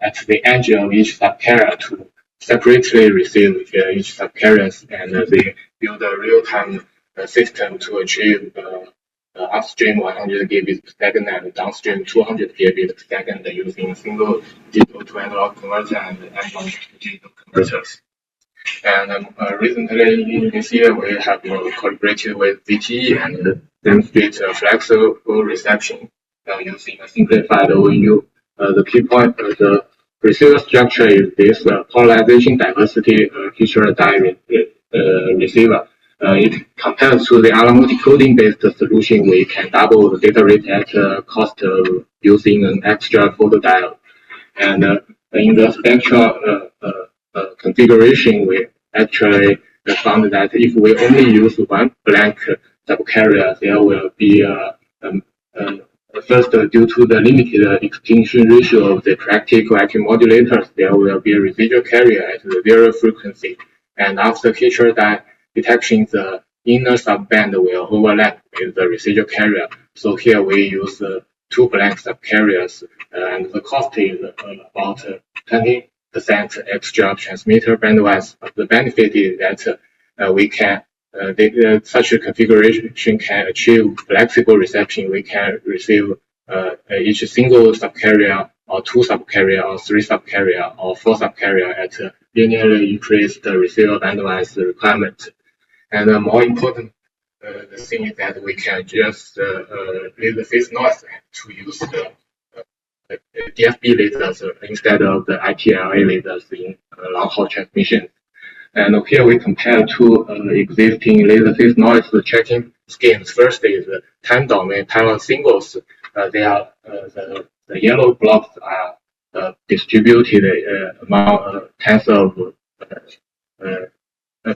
at the edge of each subcarrier to separately receive each subcarriers, and they build a real-time system to achieve upstream 100 gigabits per second and downstream 200 gigabits per second using single digital to analog converter and analog to digital converters. And recently in this year, we have collaborated with ZTE and demonstrate flexible reception using a simplified OU. The key point of the receiver structure is this polarization diversity feature die receiver. It compared to the alarm multi-coding based solution, we can double the data rate at cost of using an extra photodiode. And in the spectral configuration, we actually found that if we only use one blank subcarrier, there will be first, due to the limited extinction ratio of the practical IQ modulators, there will be a residual carrier at the zero frequency. And after feature detection, the inner subband will overlap with the residual carrier. So here we use two blank subcarriers, and the cost is about 20% extra transmitter bandwidth. But the benefit is that we can such a configuration can achieve flexible reception. We can receive each single subcarrier or two subcarrier or three subcarrier or four subcarrier at linearly increase the receiver bandwidth requirement. And more important, the thing is that we can just leave the phase noise to use the DFB lasers instead of the IPLA lasers in long-haul transmission. And here we compare two existing laser phase noise tracking schemes. First is time domain parallel singles. They are the yellow blocks are distributed among tens of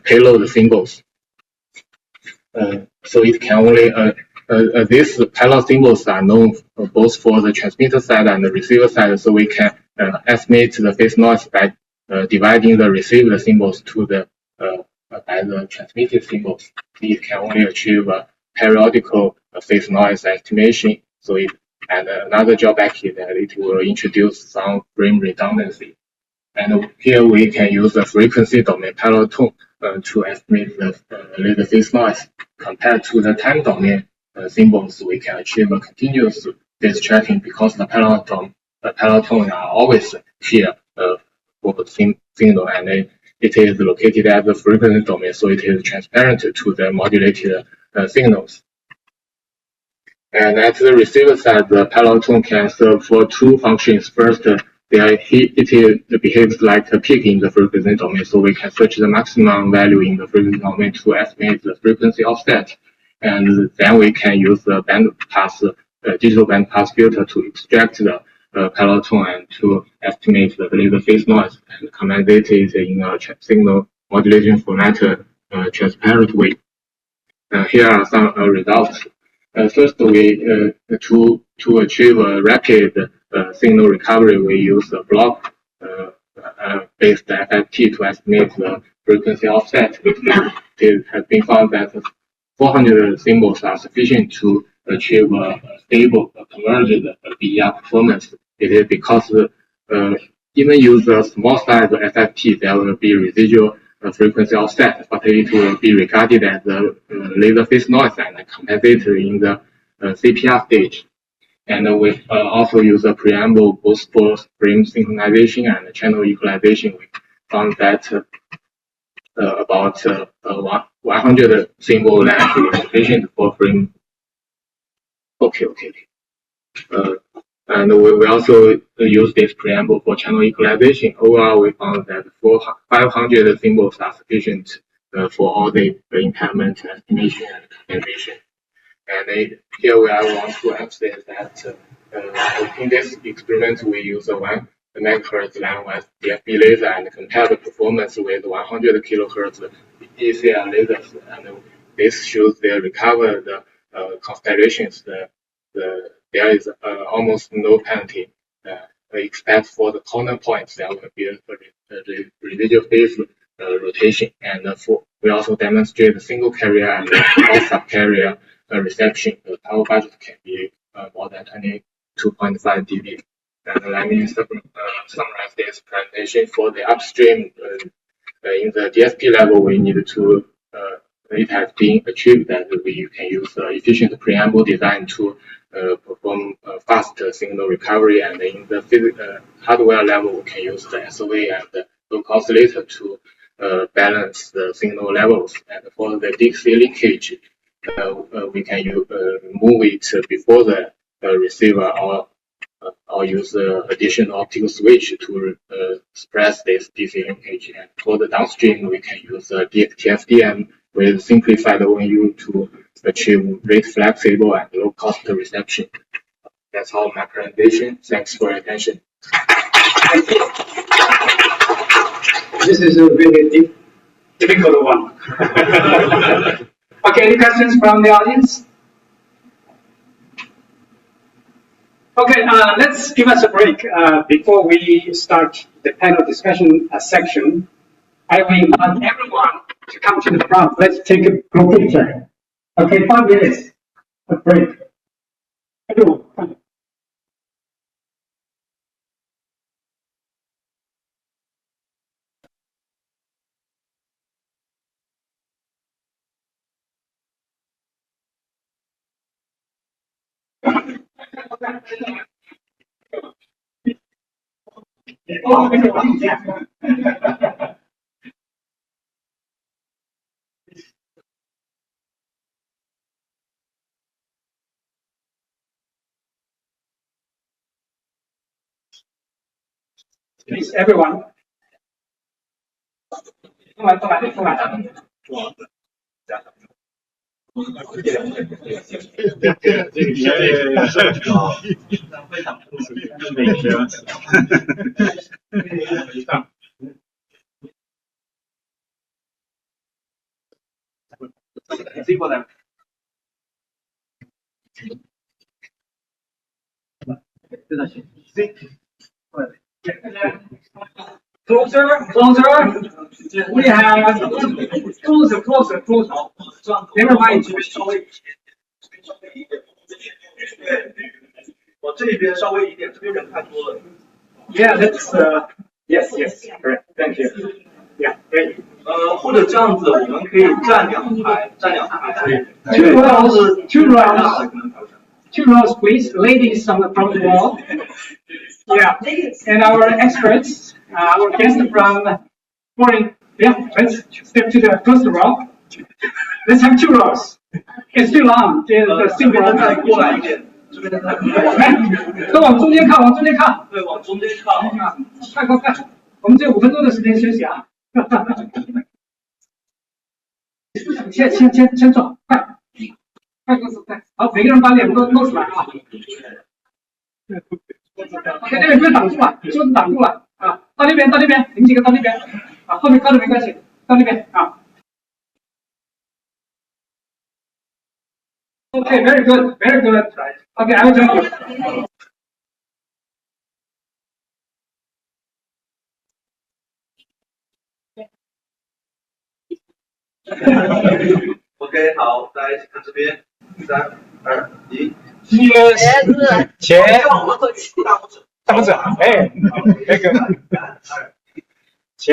payload singles. So it can only these parallel symbols are known both for the transmitter side and the receiver side, so we can estimate the phase noise by dividing the received symbols to the by the transmitted symbols. It can only achieve periodical phase noise estimation. So and another drawback is that it will introduce some frame redundancy. And here we can use the frequency domain parallel tone to estimate the phase noise. Compared to the time domain symbols, we can achieve a continuous phase tracking because the parallel tone are always here for the signal, and it is located at the frequency domain, so it is transparent to the modulated signals. And at the receiver side, the parallel tone can serve for two functions. First, it behaves like a peak in the frequency domain, so we can search the maximum value in the frequency domain to estimate the frequency offset. And then we can use the digital bandpass filter to extract the parallel tone and to estimate the phase noise and compensate it in a signal modulation format transparent way. Here are some results. First, we to achieve a rapid signal recovery, we use a block based FFT to estimate the frequency offset. It has been found that 400 symbols are sufficient to achieve a stable converged BER performance. It is because even use a small size FFT, there will be residual frequency offset, but it will be regarded as the laser phase noise and compensated in the CPR stage. And we also use a preamble both for frame synchronization and channel equalization. We found that about 100 symbol length is sufficient for frame. Okay. And we also use this preamble for channel equalization. Overall, we found that 500 symbols are sufficient for all the impairment estimation and compensation. And here I want to emphasize that in this experiment, we use a 1 megahertz line with DFB laser and compare the performance with 100 kilohertz ECR lasers. And this shows they recover the constellations. There is almost no penalty, except for the corner points. There will be a residual phase rotation. And we also demonstrate the single carrier and all subcarrier reception. The power budget can be more than 22.5 dB. And let me summarize this presentation. For the upstream, in the DSP level, we need to it has been achieved that we can use efficient preamble design to perform fast signal recovery, and in the hardware level, we can use the SOA and the local oscillator to balance the signal levels. And for the Dixie linkage, we can move it before the receiver or use additional optical switch to suppress this DC linkage. And for the downstream, we can use TFDM with simplified ONU to achieve rate flexible and low cost reception. That's all my presentation. Thanks for your attention. This is a really difficult one. Okay, any questions from the audience? Okay, let's give us a break before we start the panel discussion section. I will invite everyone to come to the front. Let's take a group picture. Okay, 5 minutes. A break. Everyone, come. Please, everyone. Come on. Closer. We have closer. Never mind. Yeah, that's yes, correct. Thank you. Yeah, great. 或者这样子，我们可以站两排。Two rows, please. Ladies on the front wall. Yeah, and our experts, our guests from foreign. Yeah, let's step to the first row. Let's have 2 rows. It's too long. The single. 再过来一点，这边再过来。都往中间看。对，往中间看。快！我们只有5分钟的时间休息啊。先坐，快！好，每个人把脸都露出来啊。那边不要挡住了，桌子挡住了啊！到那边，你们几个到那边啊，后面靠着没关系，到那边啊。Okay, very good. Okay, I will join you. OK， 好，大家一起看这边，3、2、1。茄，大拇指，哎，那个，茄，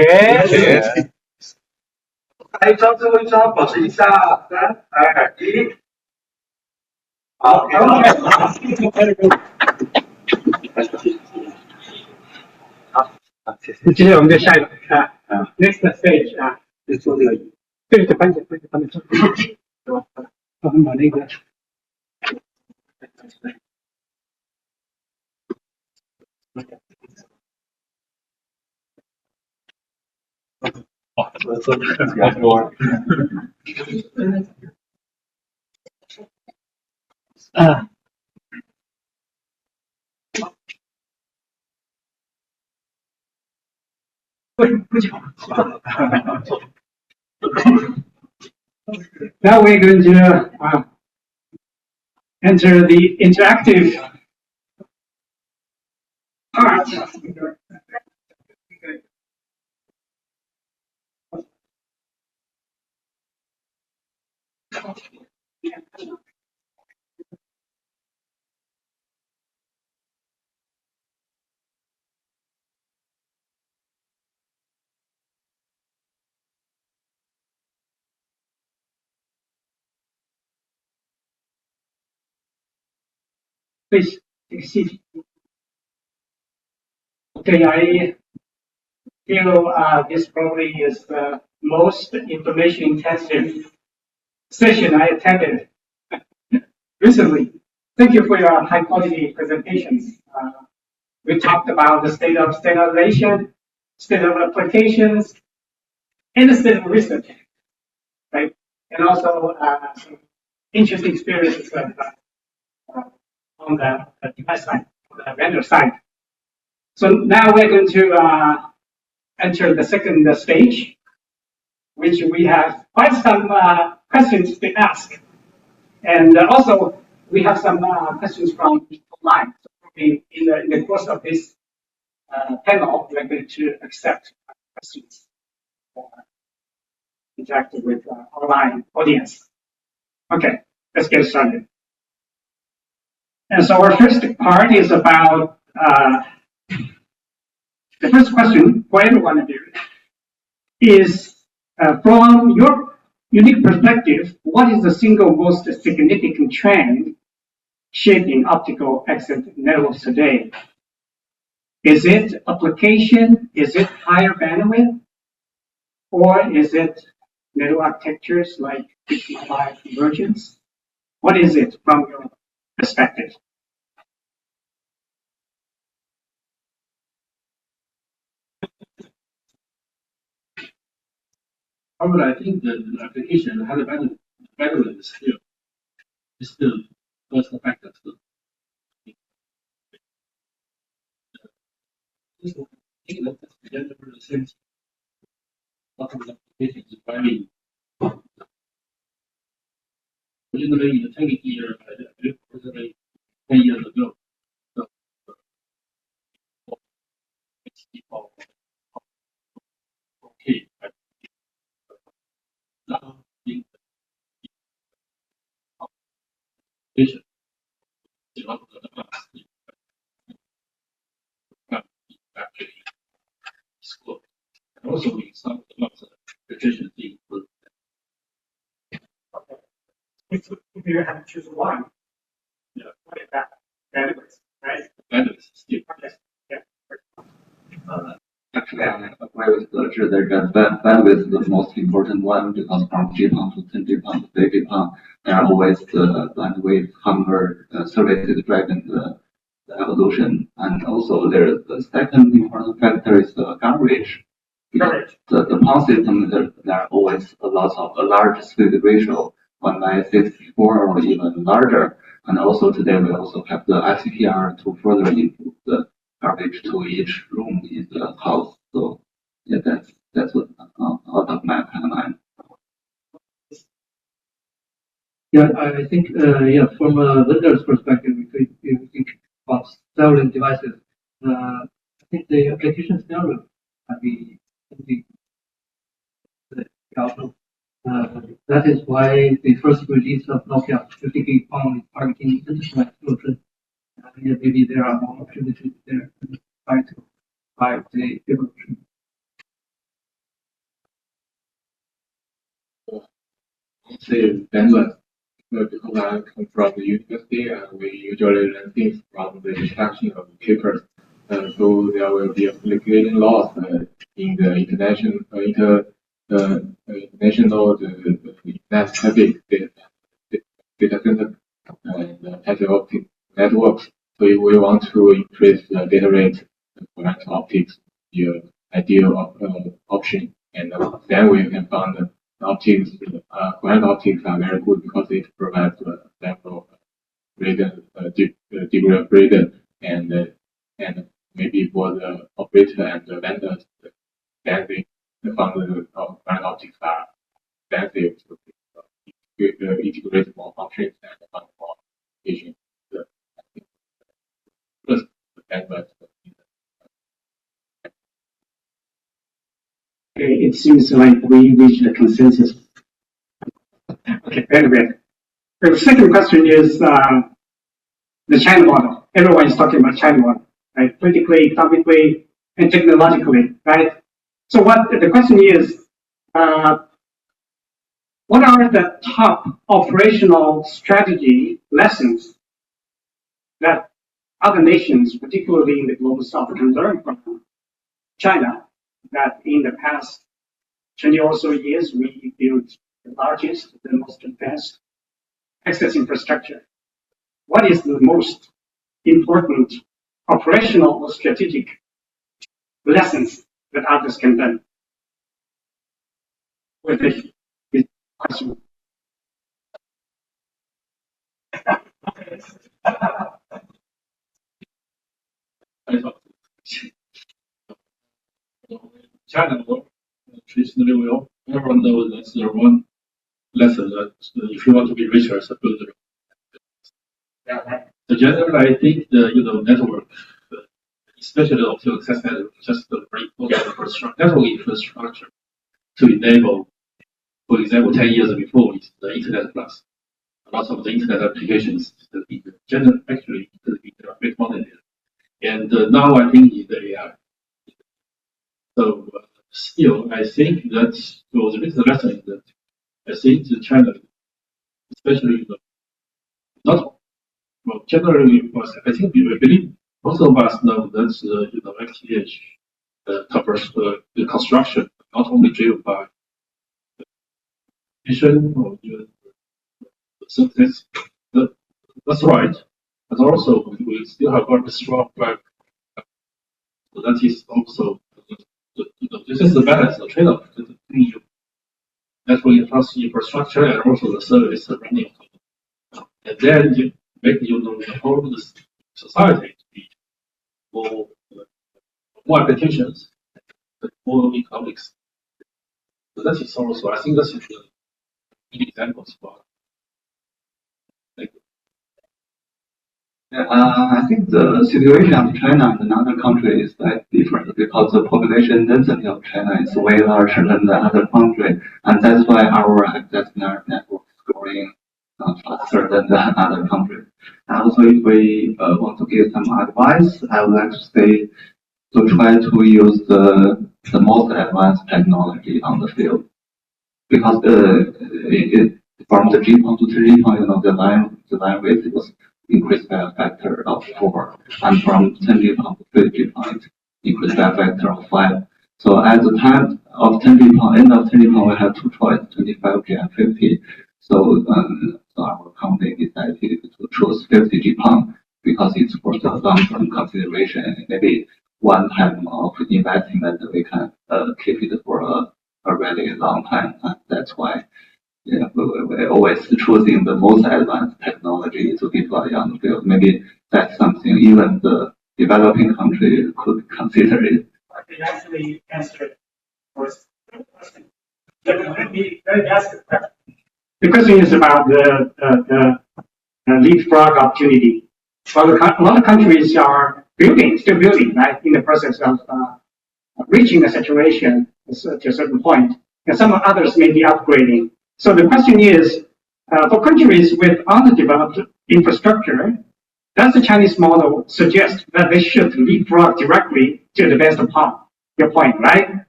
来一张，最后一张，保持一下，3、2、1。好，好，谢谢。接下来我们就下一个next stage 啊，就做这个，对，搬起，对吧？我们把那个。Now we're going to enter the interactive part. Please take a seat. Okay, I feel this probably is the most information-intensive session I attended recently. Thank you for your high-quality presentations. We talked about the state of standardization, state of applications, and the state of research, right? And also some interesting experiences on the device side, on the vendor side. So now we're going to enter the second stage, which we have quite some questions to ask. And also, we have some questions from online. So in the course of this panel, we're going to accept questions interacting with online audience. Okay, let's get started. And so our first part is about the first question for every one of you is from your unique perspective, what is the single most significant trend shaping optical access networks today? Is it application? Is it higher bandwidth? Or is it network architectures like FTTR convergence? What is it from your perspective? However, I think the application has a bandwidth is still first factor. I think that the general sense of the application is very originally in the 10 years, originally 10 years ago. So, it's okay. Now, in the application, actually scope. And also in some efficiency improvement. If you have to choose one, Yeah. what is that? Bandwidth, right? Bandwidth still. Okay. Yeah. Actually, I agree with the that bandwidth is the most important one because from GPON to 10G-PON to 8G-PON, there are always the bandwidth hunger services driving the evolution. And also there the second important factor is the coverage. Because the PON system, there are always a large speed ratio, 1/64 or even larger. And also today we also have the ACPR to further improve the coverage to each room in the house. So yeah, that's what out of my mind. Yeah, I think from a vendor's perspective, if you think about selling devices, I think the application scenario can be outlook. That is why the first release of Nokia 50G PON is targeting enterprise children. Maybe there are more opportunities there to try to fight the evolution. Say bandwidth. Because I come from the university and we usually learn things from the introduction of papers. So there will be application loss in the international internet traffic data center and passive optic networks. So if we want to increase the data rate, coherent optics is the ideal option. And then we can find the optics, coherent optics are very good because it provides the level of freedom, degree of freedom, and maybe for the operator and the vendors, then they found the coherent optics are expensive to integrate more functions and find more applications. First, the bandwidth. Okay, it seems like we reached a consensus. Okay, anyway. The second question is the China model. Everyone is talking about China model, right? Politically, economically, and technologically, right? So what the question is, what are the top operational strategy lessons that other nations, particularly in the global south, can learn from China, that in the past 20 or so years, we built the largest, the most advanced access infrastructure. What is the most important operational or strategic lessons that others can learn with this question? China traditionally will everyone knows that's the one lesson that if you want to be richer as a builder. So generally, I think the network, especially the optical access network, just the very important network infrastructure to enable, for example, 10 years before it's the Internet Plus. A lot of the Internet applications generally actually could be recommended. And now I think it's the AI. So still, I think that the biggest lesson that I think China, especially not well, generally, because I think we believe most of us know that FTTH covers the construction not only driven by vision or even synthesis. That's right, but also we still have very strong drive. So that is also this is the balance, the trade-off between network infrastructure and also the service running. And then you make the whole society to be more applications, more economics. So that is also, I think that's a good example as well. I think the situation of China and other countries is quite different because the population density of China is way larger than the other country, and that's why our access network is growing faster than the other countries. And also, if we want to give some advice, I would like to say to try to use the most advanced technology on the field, because from the GPON to 3GPON, the line width was increased by a factor of 4, and from 10GPON to 50GPON, it increased by a factor of 5. So at the time of 10GPON, end of 10GPON, we have two choices, 25G and 50. So our company decided to choose 50GPON because it's for the long-term consideration. Maybe one time of investment, we can keep it for a really long time. And that's why we're always choosing the most advanced technology to deploy on the field. Maybe that's something even the developing country could consider it. I can actually answer it first. Let me ask the question. The question is about the leapfrog opportunity. Well, a lot of countries are still building, right, in the process of reaching a saturation to a certain point, and some others may be upgrading. So the question is, for countries with underdeveloped infrastructure, does the Chinese model suggest that they should leapfrog directly to the best PON? Your point, right?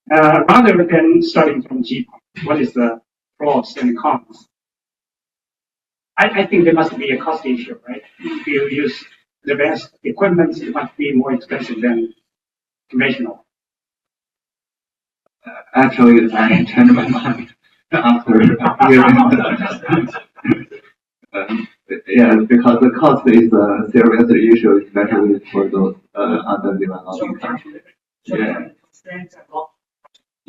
Rather than starting from GPON, what is the pros and cons? I think there must be a cost issue, right? If you use the best equipment, it must be more expensive than conventional. Actually, I changed my mind after hearing yeah, because the cost is a serious issue, especially for those underdeveloped countries. Yeah.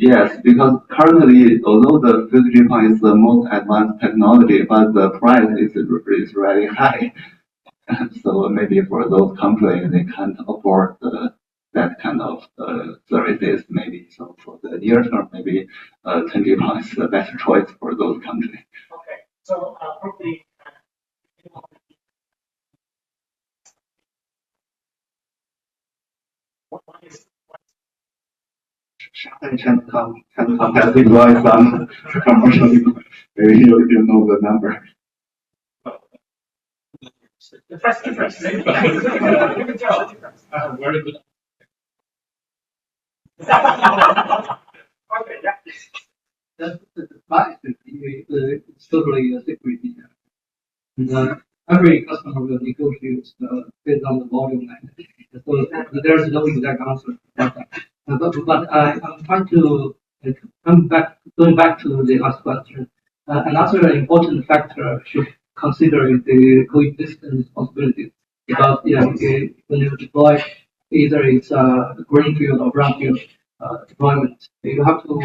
Yes, because currently, although the 50GPON is the most advanced technology, but the price is really high. So maybe for those countries, they can't afford that kind of services. Maybe so for the near term, maybe 10GPON is the best choice for those countries. Okay, so probably. Can deploy some commercial. Maybe you know the number. The first difference. Very good. Okay, yeah. The device is totally a secret. every customer will negotiate based on the volume. So there's no exact answer. But I'm trying to going back to the last question. Another important factor should consider is the coexistence possibility. Because when you deploy, either it's a greenfield or brownfield deployment, you have to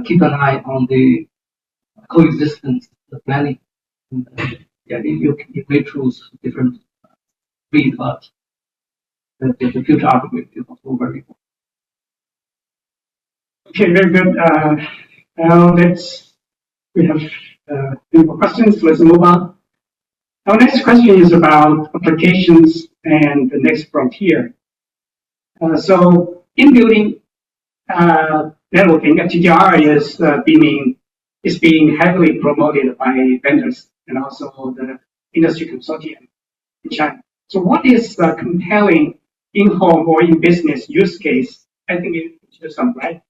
keep an eye on the coexistence, the planning. You may choose different speed, but the future argument is also very important. Okay, very good. Now we have any more questions. Let's move on. Our next question is about applications and the next frontier. So in building networking, FTTR is being heavily promoted by vendors and also the industry consortium in China. So what is the compelling in-home or in-business use case? I think it's some, right?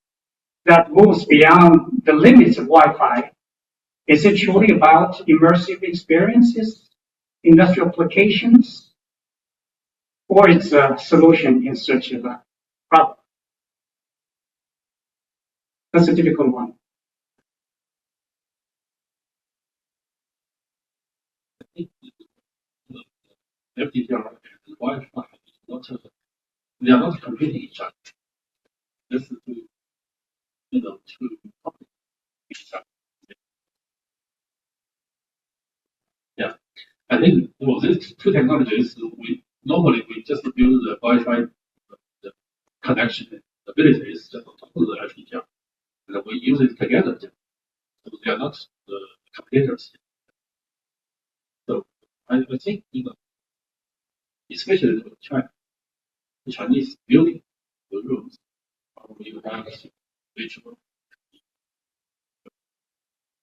That moves beyond the limits of Wi-Fi. Is it truly about immersive experiences, industrial applications, or it's a solution in search of a problem? That's a difficult one. FTTR and Wi-Fi they are not competing each other. Just to complement each other. Yeah, I think these two technologies we just build the Wi-Fi the connection abilities just on top of the FTTR, and we use it together. So they are not the competitors. So I think especially China, the Chinese building the rooms, you have virtual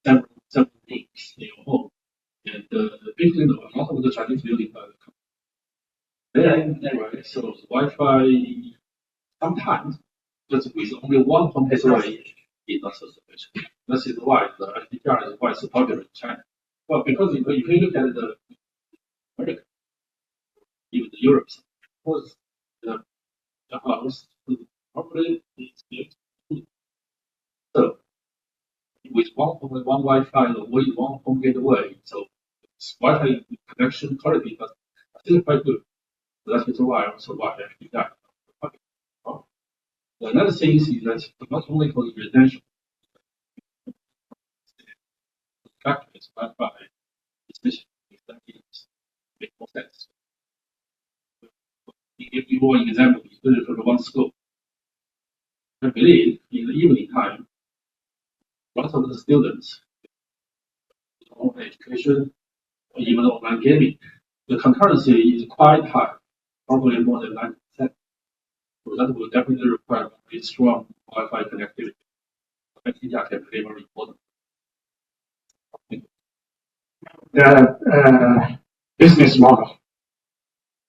several things in your home, and basically a lot of the Chinese buildings are anyway. So the Wi-Fi sometimes just with only one home gateway is not so sufficient. This is why the FTTR is quite so popular in China. Well, because if you look at the America, even the Europe, was the house probably is built. So with one Wi-Fi or with one home gateway, so Wi-Fi connection quality is still quite good. So that is why also why FTTR. Another thing is that not only for the residential factories, Wi-Fi, especially that make more sense. Give you one example, especially for the one school. I believe in the evening time, lots of the students, online education, or even online gaming, the concurrency is quite high, probably more than 90%. So that will definitely require very strong Wi-Fi connectivity. FTTR can play very important. The business model.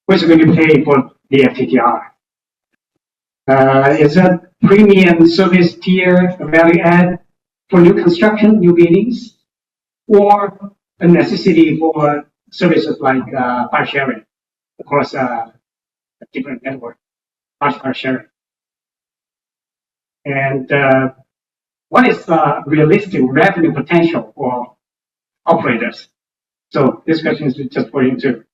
Who's going to pay for the FTTR? Is that premium service tier value add for new construction, new buildings, or a necessity for services like file sharing across a different network, file sharing? And what is the realistic revenue potential for operators? So this question is just for you too.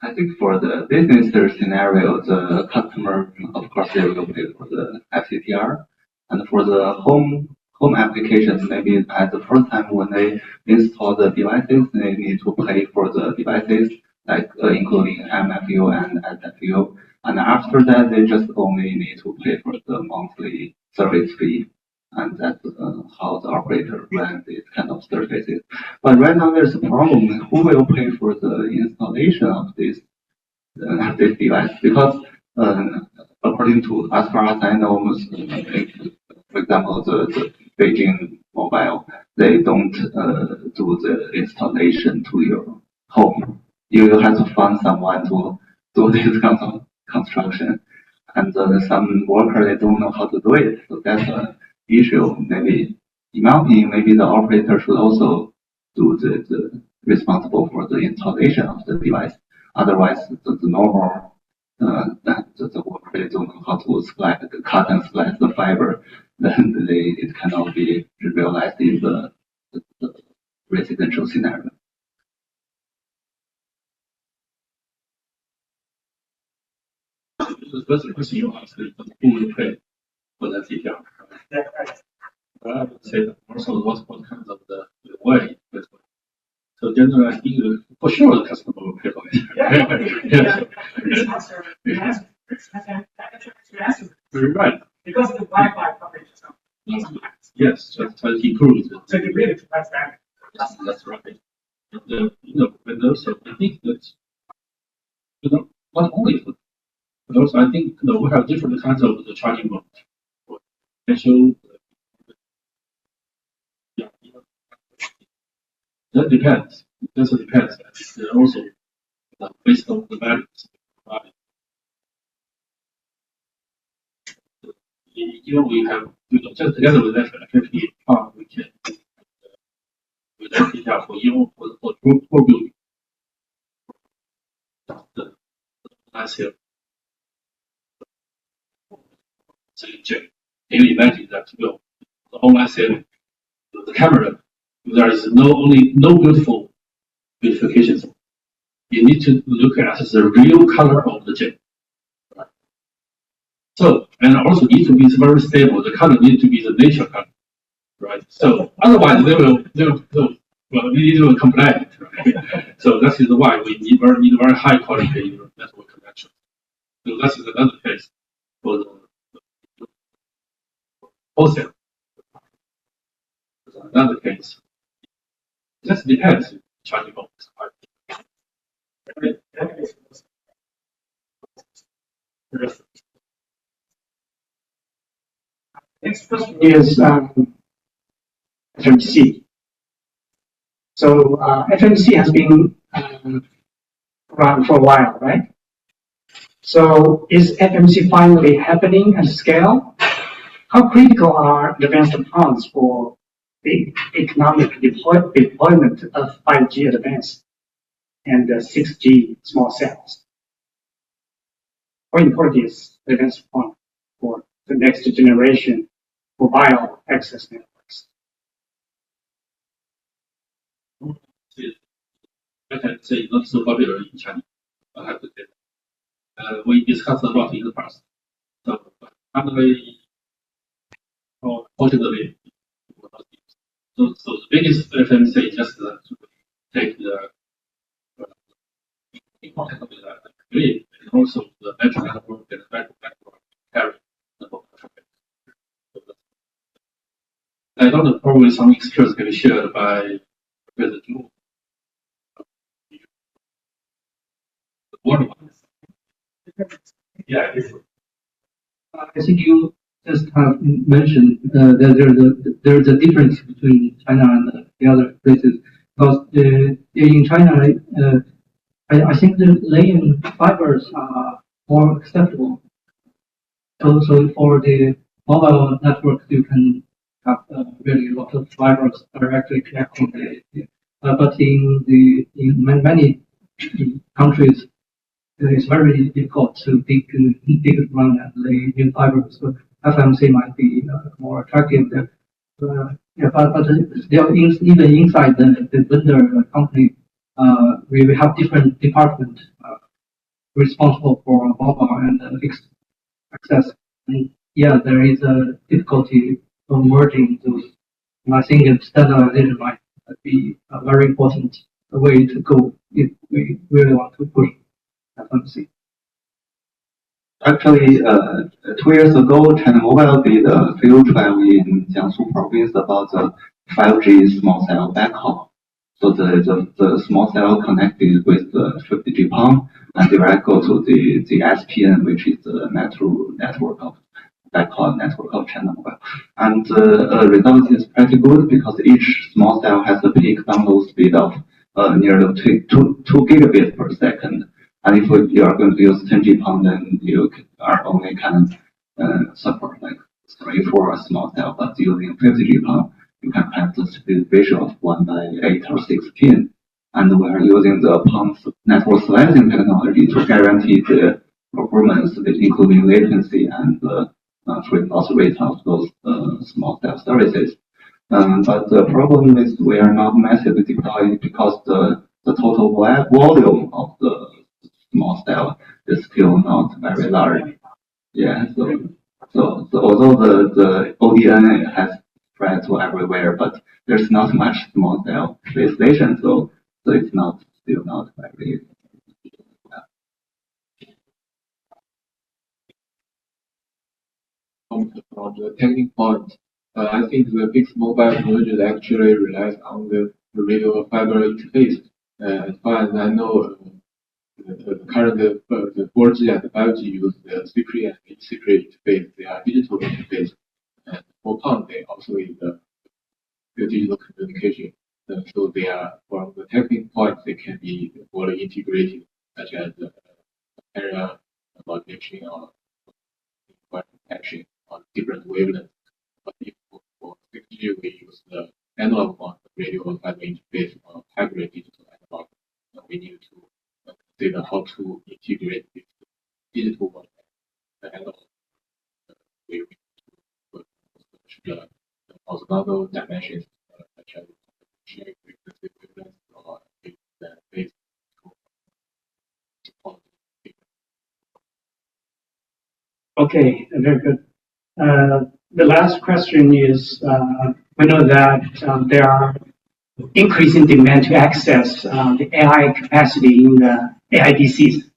I think for the business scenario, the customer, of course, they will pay for the FTTR. And for the home applications, maybe at the first time when they install the devices, they need to pay for the devices, like including MFU and SFU. And after that, they just only need to pay for the monthly service fee. And that's how the operator runs these kind of services. But right now there's a problem. Who will pay for the installation of this device? Because according to, as far as I know, for example, the Beijing Mobile, they don't do the installation to your home. You have to find someone to do this kind of construction. And some workers, they don't know how to do it. So that's an issue. Maybe, in my opinion, maybe the operator should also do the responsible for the installation of the device. Otherwise, the normal the worker don't know how to cut and splice the fiber, then it cannot be realized in the residential scenario. The first question you asked is who will pay for that FTTR? I would say that also what kind of the way. So generally, I think for sure the customer will pay for it. Very right. Because the Wi-Fi coverage is not. Yes, just try to improve it. So you really that's that. That's right. And also I think that not only for, but also I think we have different kinds of the charging modes. Potential. Yeah. That depends. It also depends. And also based on the values. Even we have just together with FTTR, we can with FTTR for even for building. Last year. So can you imagine that the whole last year, the camera, there is no beautiful beautification. You need to look at the real color of the gem. Right? So, and also need to be very stable. The color needs to be the nature color, right? So otherwise they will complain. Right? So that is why we need very high quality network connection. So that is another case for the wholesale. Another case. Just depends charging modes. Next question is FMC. So FMC has been around for a while, right? So is FMC finally happening at scale? How critical are advanced PONs for the economic deployment of 5G advanced and 6G small cells? How important is advanced PON for the next generation mobile access networks? I can say not so popular in China. I have to say that. We discussed a lot in the past. So, fortunately, so the biggest FMC is just to take the important of the grid and also the metro network and the backbone network carry the whole traffic. I don't know, probably some experience can be shared by President Zhu. Yeah, I think you just have mentioned that there's a difference between China and the other places. Because in China, I think the laying fibers are more acceptable. So for the mobile network, you can have really a lot of fibers directly connecting but in many countries, it's very difficult to dig around and lay new fibers. So FMC might be more attractive there. But still, even inside the vendor company, we have different departments responsible for mobile and fixed access. And yeah, there is a difficulty of merging those. And I think standardization might be a very important way to go if we really want to push FMC. Actually, 2 years ago, China Mobile did a field trial in Jiangsu province about the 5G small cell backhaul. So the small cell connected with the 50G PON and direct go to the SPN, which is the network of backhaul network of China Mobile. And the result is pretty good because each small cell has a peak download speed of nearly 2 gigabits per second. And if you are going to use 10G PON, then you are only can support like 3-4 small cell, but using 50G PON, you can have the split ratio of 1/8 or 16. And we are using the PON network slicing technology to guarantee the performance, including latency and the frame loss rate of those small cell services. But the problem is we are not massively deploying because the total volume of the small cell is still not very large. Yeah, so although the ODN has spread to everywhere, but there's not much small cell base station, so it's still not very. From the technical point, I think the fixed mobile convergence actually relies on the radio fiber interface. As far as I know, the current the 4G and the 5G use the secret and in-secret interface. They are digital interface. And for PON, they also use the digital communication. So they are, from the technical point, they can be fully integrated, such as the area modulation or protection on different wavelengths. But if for 6G, we use the analog one, radio or fiber interface or hybrid digital analog, we need to consider how to integrate this digital one and analog wave to orthogonal dimensions, such as sharing frequency wavelengths or base to support. Okay, very good. The last question is, we know that there are increasing demand to access the AI capacity in the AIDCs,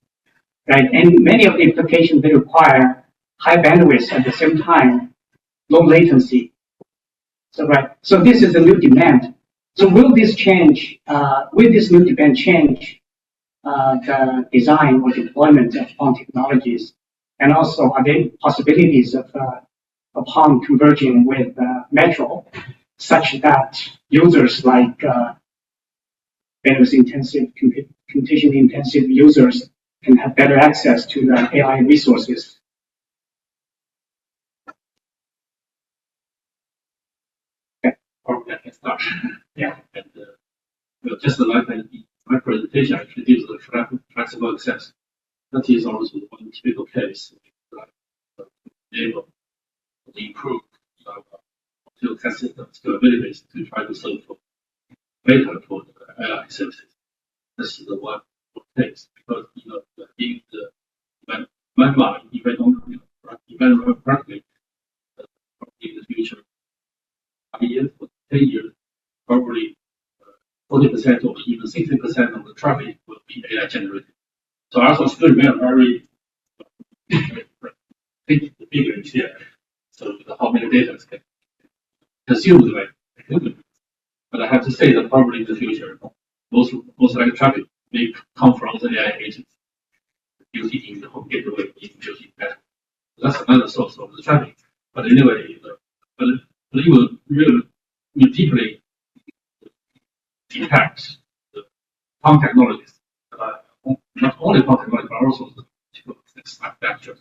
right? And many of the applications, they require high bandwidth at the same time, low latency. So, right, so this is a new demand. So will this change, will this new demand change the design or deployment of PON technologies? And also, are there possibilities of PON converging with metro, such that users like bandwidth intensive, computation intensive users can have better access to the AI resources? Okay. Probably I can start. Yeah. And just like my presentation, I introduced the flexible access. That is also one typical case able to improve optical access system scalability to try to solve for better for the AI services. This is the one case because in the pipeline, if I don't remember correctly, in the future, 5 years or 10 years, probably 40% or even 60% of the traffic will be AI generated. So also still remain very big figure here. So how many data can consumed by. But I have to say that probably in the future, most likely traffic may come from the AI agents using the home gateway using that. That's another source of the traffic. But anyway, but it will really deeply impact the PON technologies. Not only PON technology, but also the factors.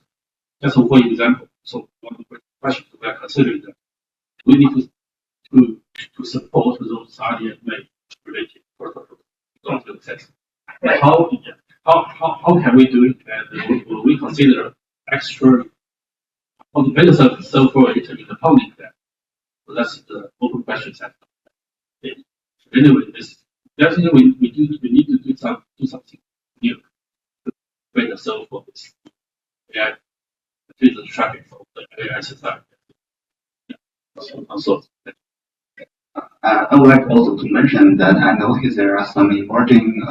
Just for example, so one of the questions we are considering that we need to support those RDMA related protocols to access. How can we do it? And will we consider extra on the better server in the public there? So that's the open question set. Anyway, this definitely we need to do something new to create a server for this AI the traffic for the AI society. So I would like also to mention that I noticed there are some emerging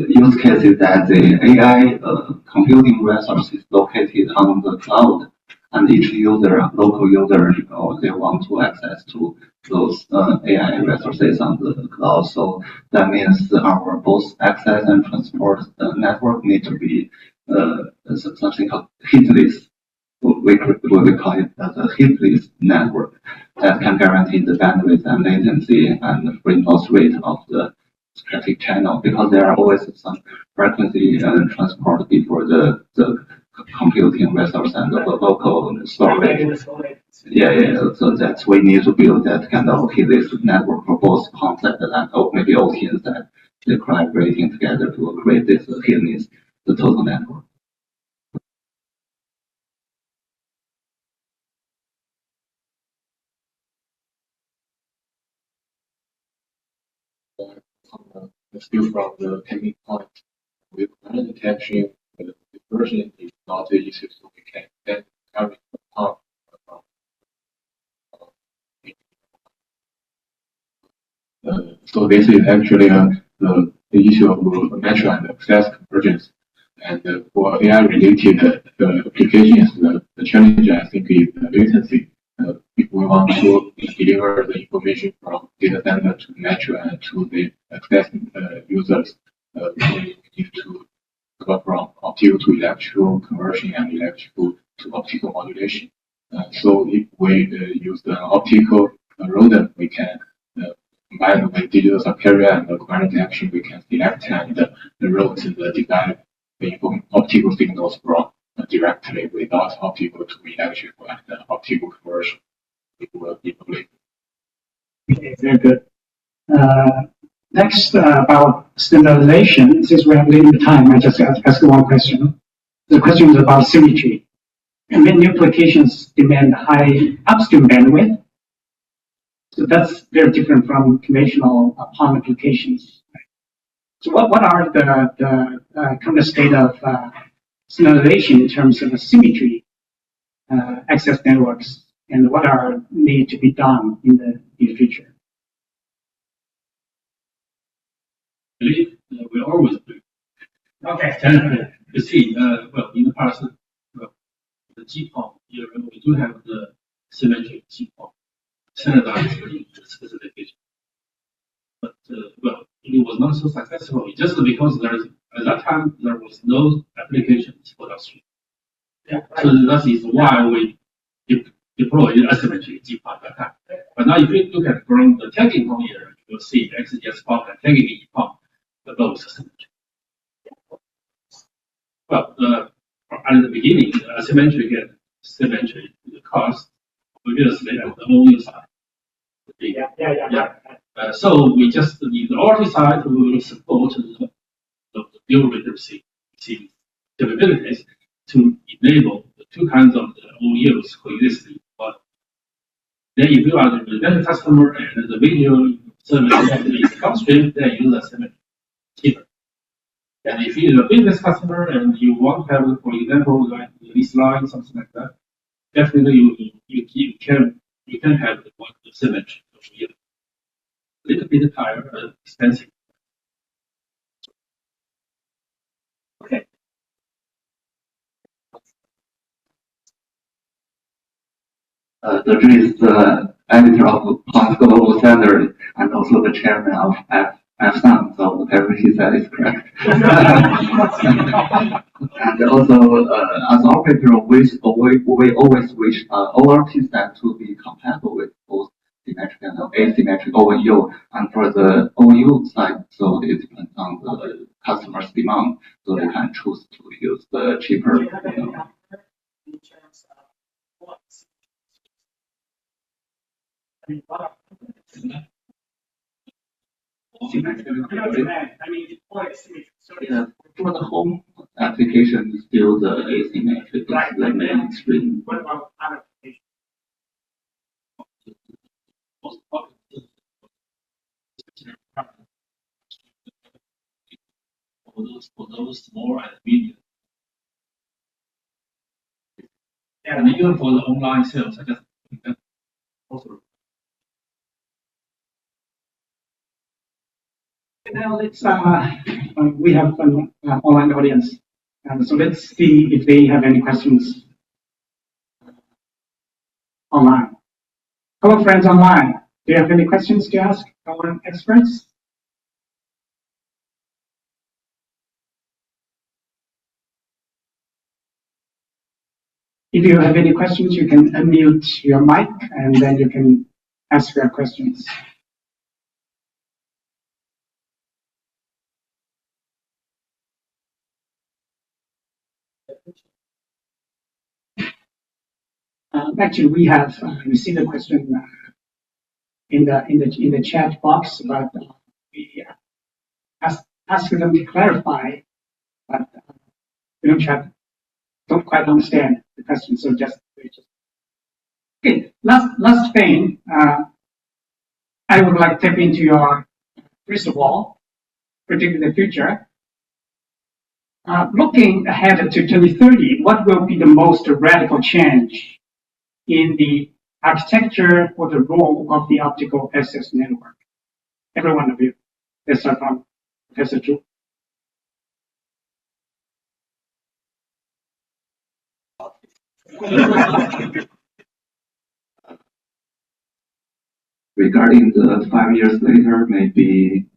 use cases that the AI computing resource is located on the cloud, and each user, local user, they want to access to those AI resources on the cloud. So that means our both access and transport network need to be something called hitless. We call it as a hitless network that can guarantee the bandwidth and latency and the frame loss rate of the traffic channel, because there are always some frequency transport before the computing resource and the local storage. So that's we need to build that kind of this network for both concept and maybe OTs that they're collaborating together to create this the total network. Still from the technical point, with current detection, the version is not the issue, so we can then carry the PON so this is actually the issue of natural and access convergence. And for AI related applications, the challenge I think is the latency. If we want to deliver the information from data center to metro and to the access users, we need to go from optical to electrical conversion and electrical to optical modulation. So if we use the optical rodent, we can combine with digital subcarrier and the coherent detection, we can select and route the device the optical signals from directly without optical to electrical and optical conversion. It will be complete. Okay, very good. Next, about standardization. Since we have limited time, I just ask one question. The question is about symmetry. And many applications demand high upstream bandwidth. So that's very different from conventional PON applications. So what are the current state of standardization in terms of symmetry access networks, and what are need to be done in the future? I believe we always do. Okay. You see, well, in the past, well, the GPON, we do have the symmetric GPON standardized specification. But, well, it was not so successful just because at that time there was no applications for upstream. Yeah, right. So that is why we deployed asymmetric GPON at that time. But now if you look at from the tagging PON era, you will see XGS PON and tagging PON, the both asymmetric. Well, at the beginning, asymmetric and symmetric, the cost obviously at the OU side. Yeah. So we just need the ORT side will support the dual rate capabilities to enable the two kinds of the OUs coexisting. But then if you are the residential customer and the video service is upstream, then use asymmetric cheaper. And if you're a business customer and you want to have, for example, like this line, something like that, definitely you can have the symmetry. A little bit higher, but expensive. Okay. Dr. is the editor of PON Global Standard and also the chairman of FSAM, so whatever he said is correct. And also, as operator, we always wish ORT stack to be compatible with both symmetric and asymmetric OU. And for the OU side, so it depends on the customer's demand, so they can choose to use the cheaper. Yeah, for the home application, still the asymmetric is the mainstream. What about other applications? For those small and medium. And even for the online sales, I just think that also. Now let's we have an online audience, so let's see if they have any questions online. Hello, friends online. Do you have any questions to ask our experts? If you have any questions, you can unmute your mic and then you can ask your questions. actually, we have received a question in the chat box, but we ask them to clarify, but we don't quite understand the question, so just okay. Last thing, I would like to tap into your crystal ball, predicting the future. Looking ahead to 2030, what will be the most radical change in the architecture or the role of the optical access network? Every one of you. Let's start from Professor Zhu. Regarding the 5 years later, maybe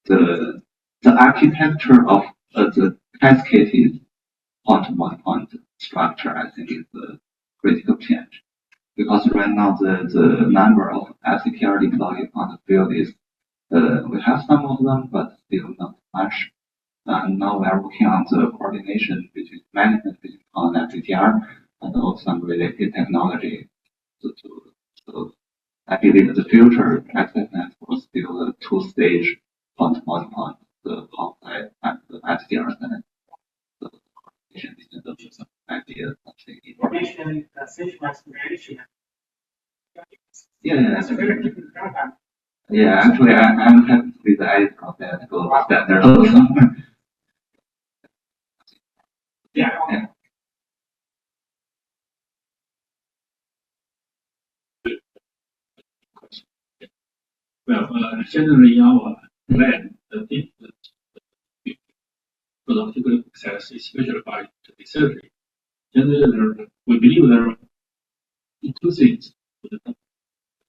the architecture of the cascaded point-to-point structure, I think, is the critical change. Because right now the number of FTTR deployed on the field is, we have some of them, but still not much. And now we are working on the coordination between management between PON and FTTR and also some related technology. So I believe the future access network is still a two-stage point-to-point, the PON side and the FTTR side. So coordination between those ideas, something. Information centralized management. Yeah. That's a very different paradigm. Yeah, actually, I'm happy with the idea of that standard also. Yeah. Well, generally our plan, the optical access, especially by 2030, generally we believe there are two things. The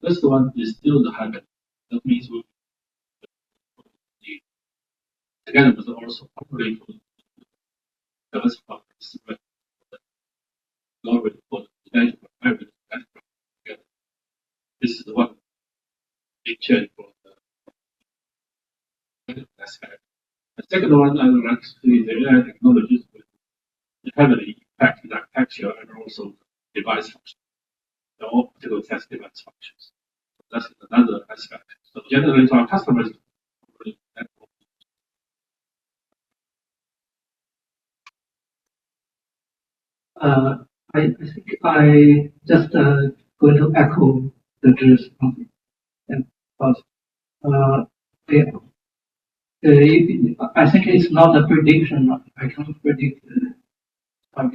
first one is still the hybrid. That means we together with also operate for diversify the glory for the potential hybrid together. This is one big change for the aspect. The second one, I would like to see the AI technologies will heavily impact the architecture and also device function, the optical test device functions. That's another aspect. So generally, to our customers, I think I just going to echo the Drew's comment. And because I think it's not a prediction. I can't predict but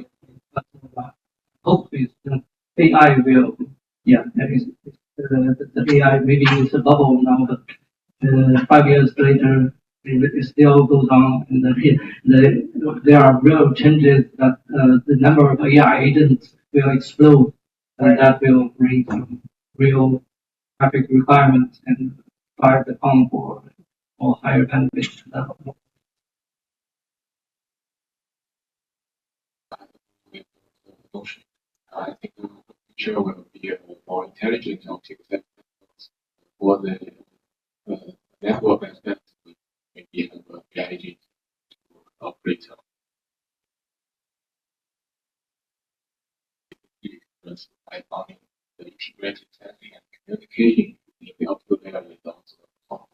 hope is that AI will, yeah, that is the AI maybe is a bubble now, but 5 years later it still goes on, and there are real changes that the number of AI agents will explode, and that will bring some real traffic requirements and drive the PON for higher bandwidth level. I think the future will be more intelligent optical networks for the network aspect. Maybe have a strategy to operate by finding the integrated testing and communication in the optical layer is also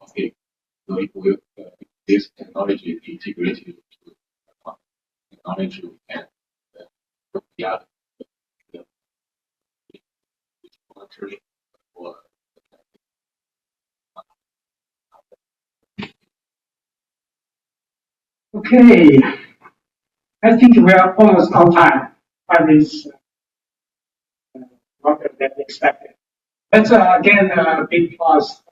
okay. So if we this technology is integrated to technology, we can put the other monitoring for Okay. I think we are almost on time by this longer than expected. Let's again big applause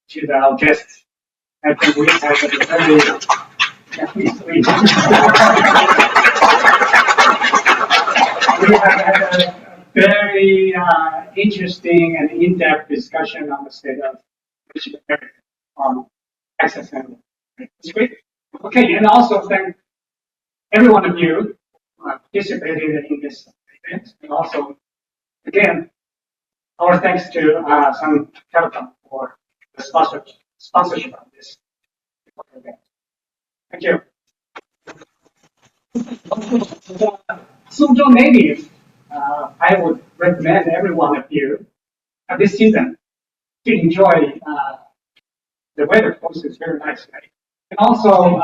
to our guests. I think we have a very we have had a very interesting and in-depth discussion on the state of on access network. It's great. Okay, and also thank every one of you who participated in this event, and also again our thanks to some Telecom for the sponsorship of this event. Thank you. 苏州 native I would recommend every one of you at this season to enjoy the weather is very nice, right? And also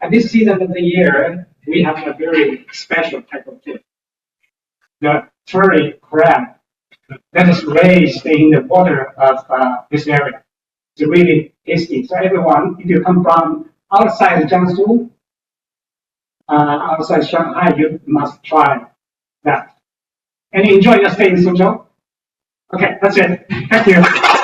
at this season of the year, we have a very special type of fish, the furry crab that is raised in the water of this area. It's really tasty. So everyone, if you come from outside Jiangsu, outside Shanghai, you must try that. And enjoy your stay in Suzhou. Okay, that's it. Thank you.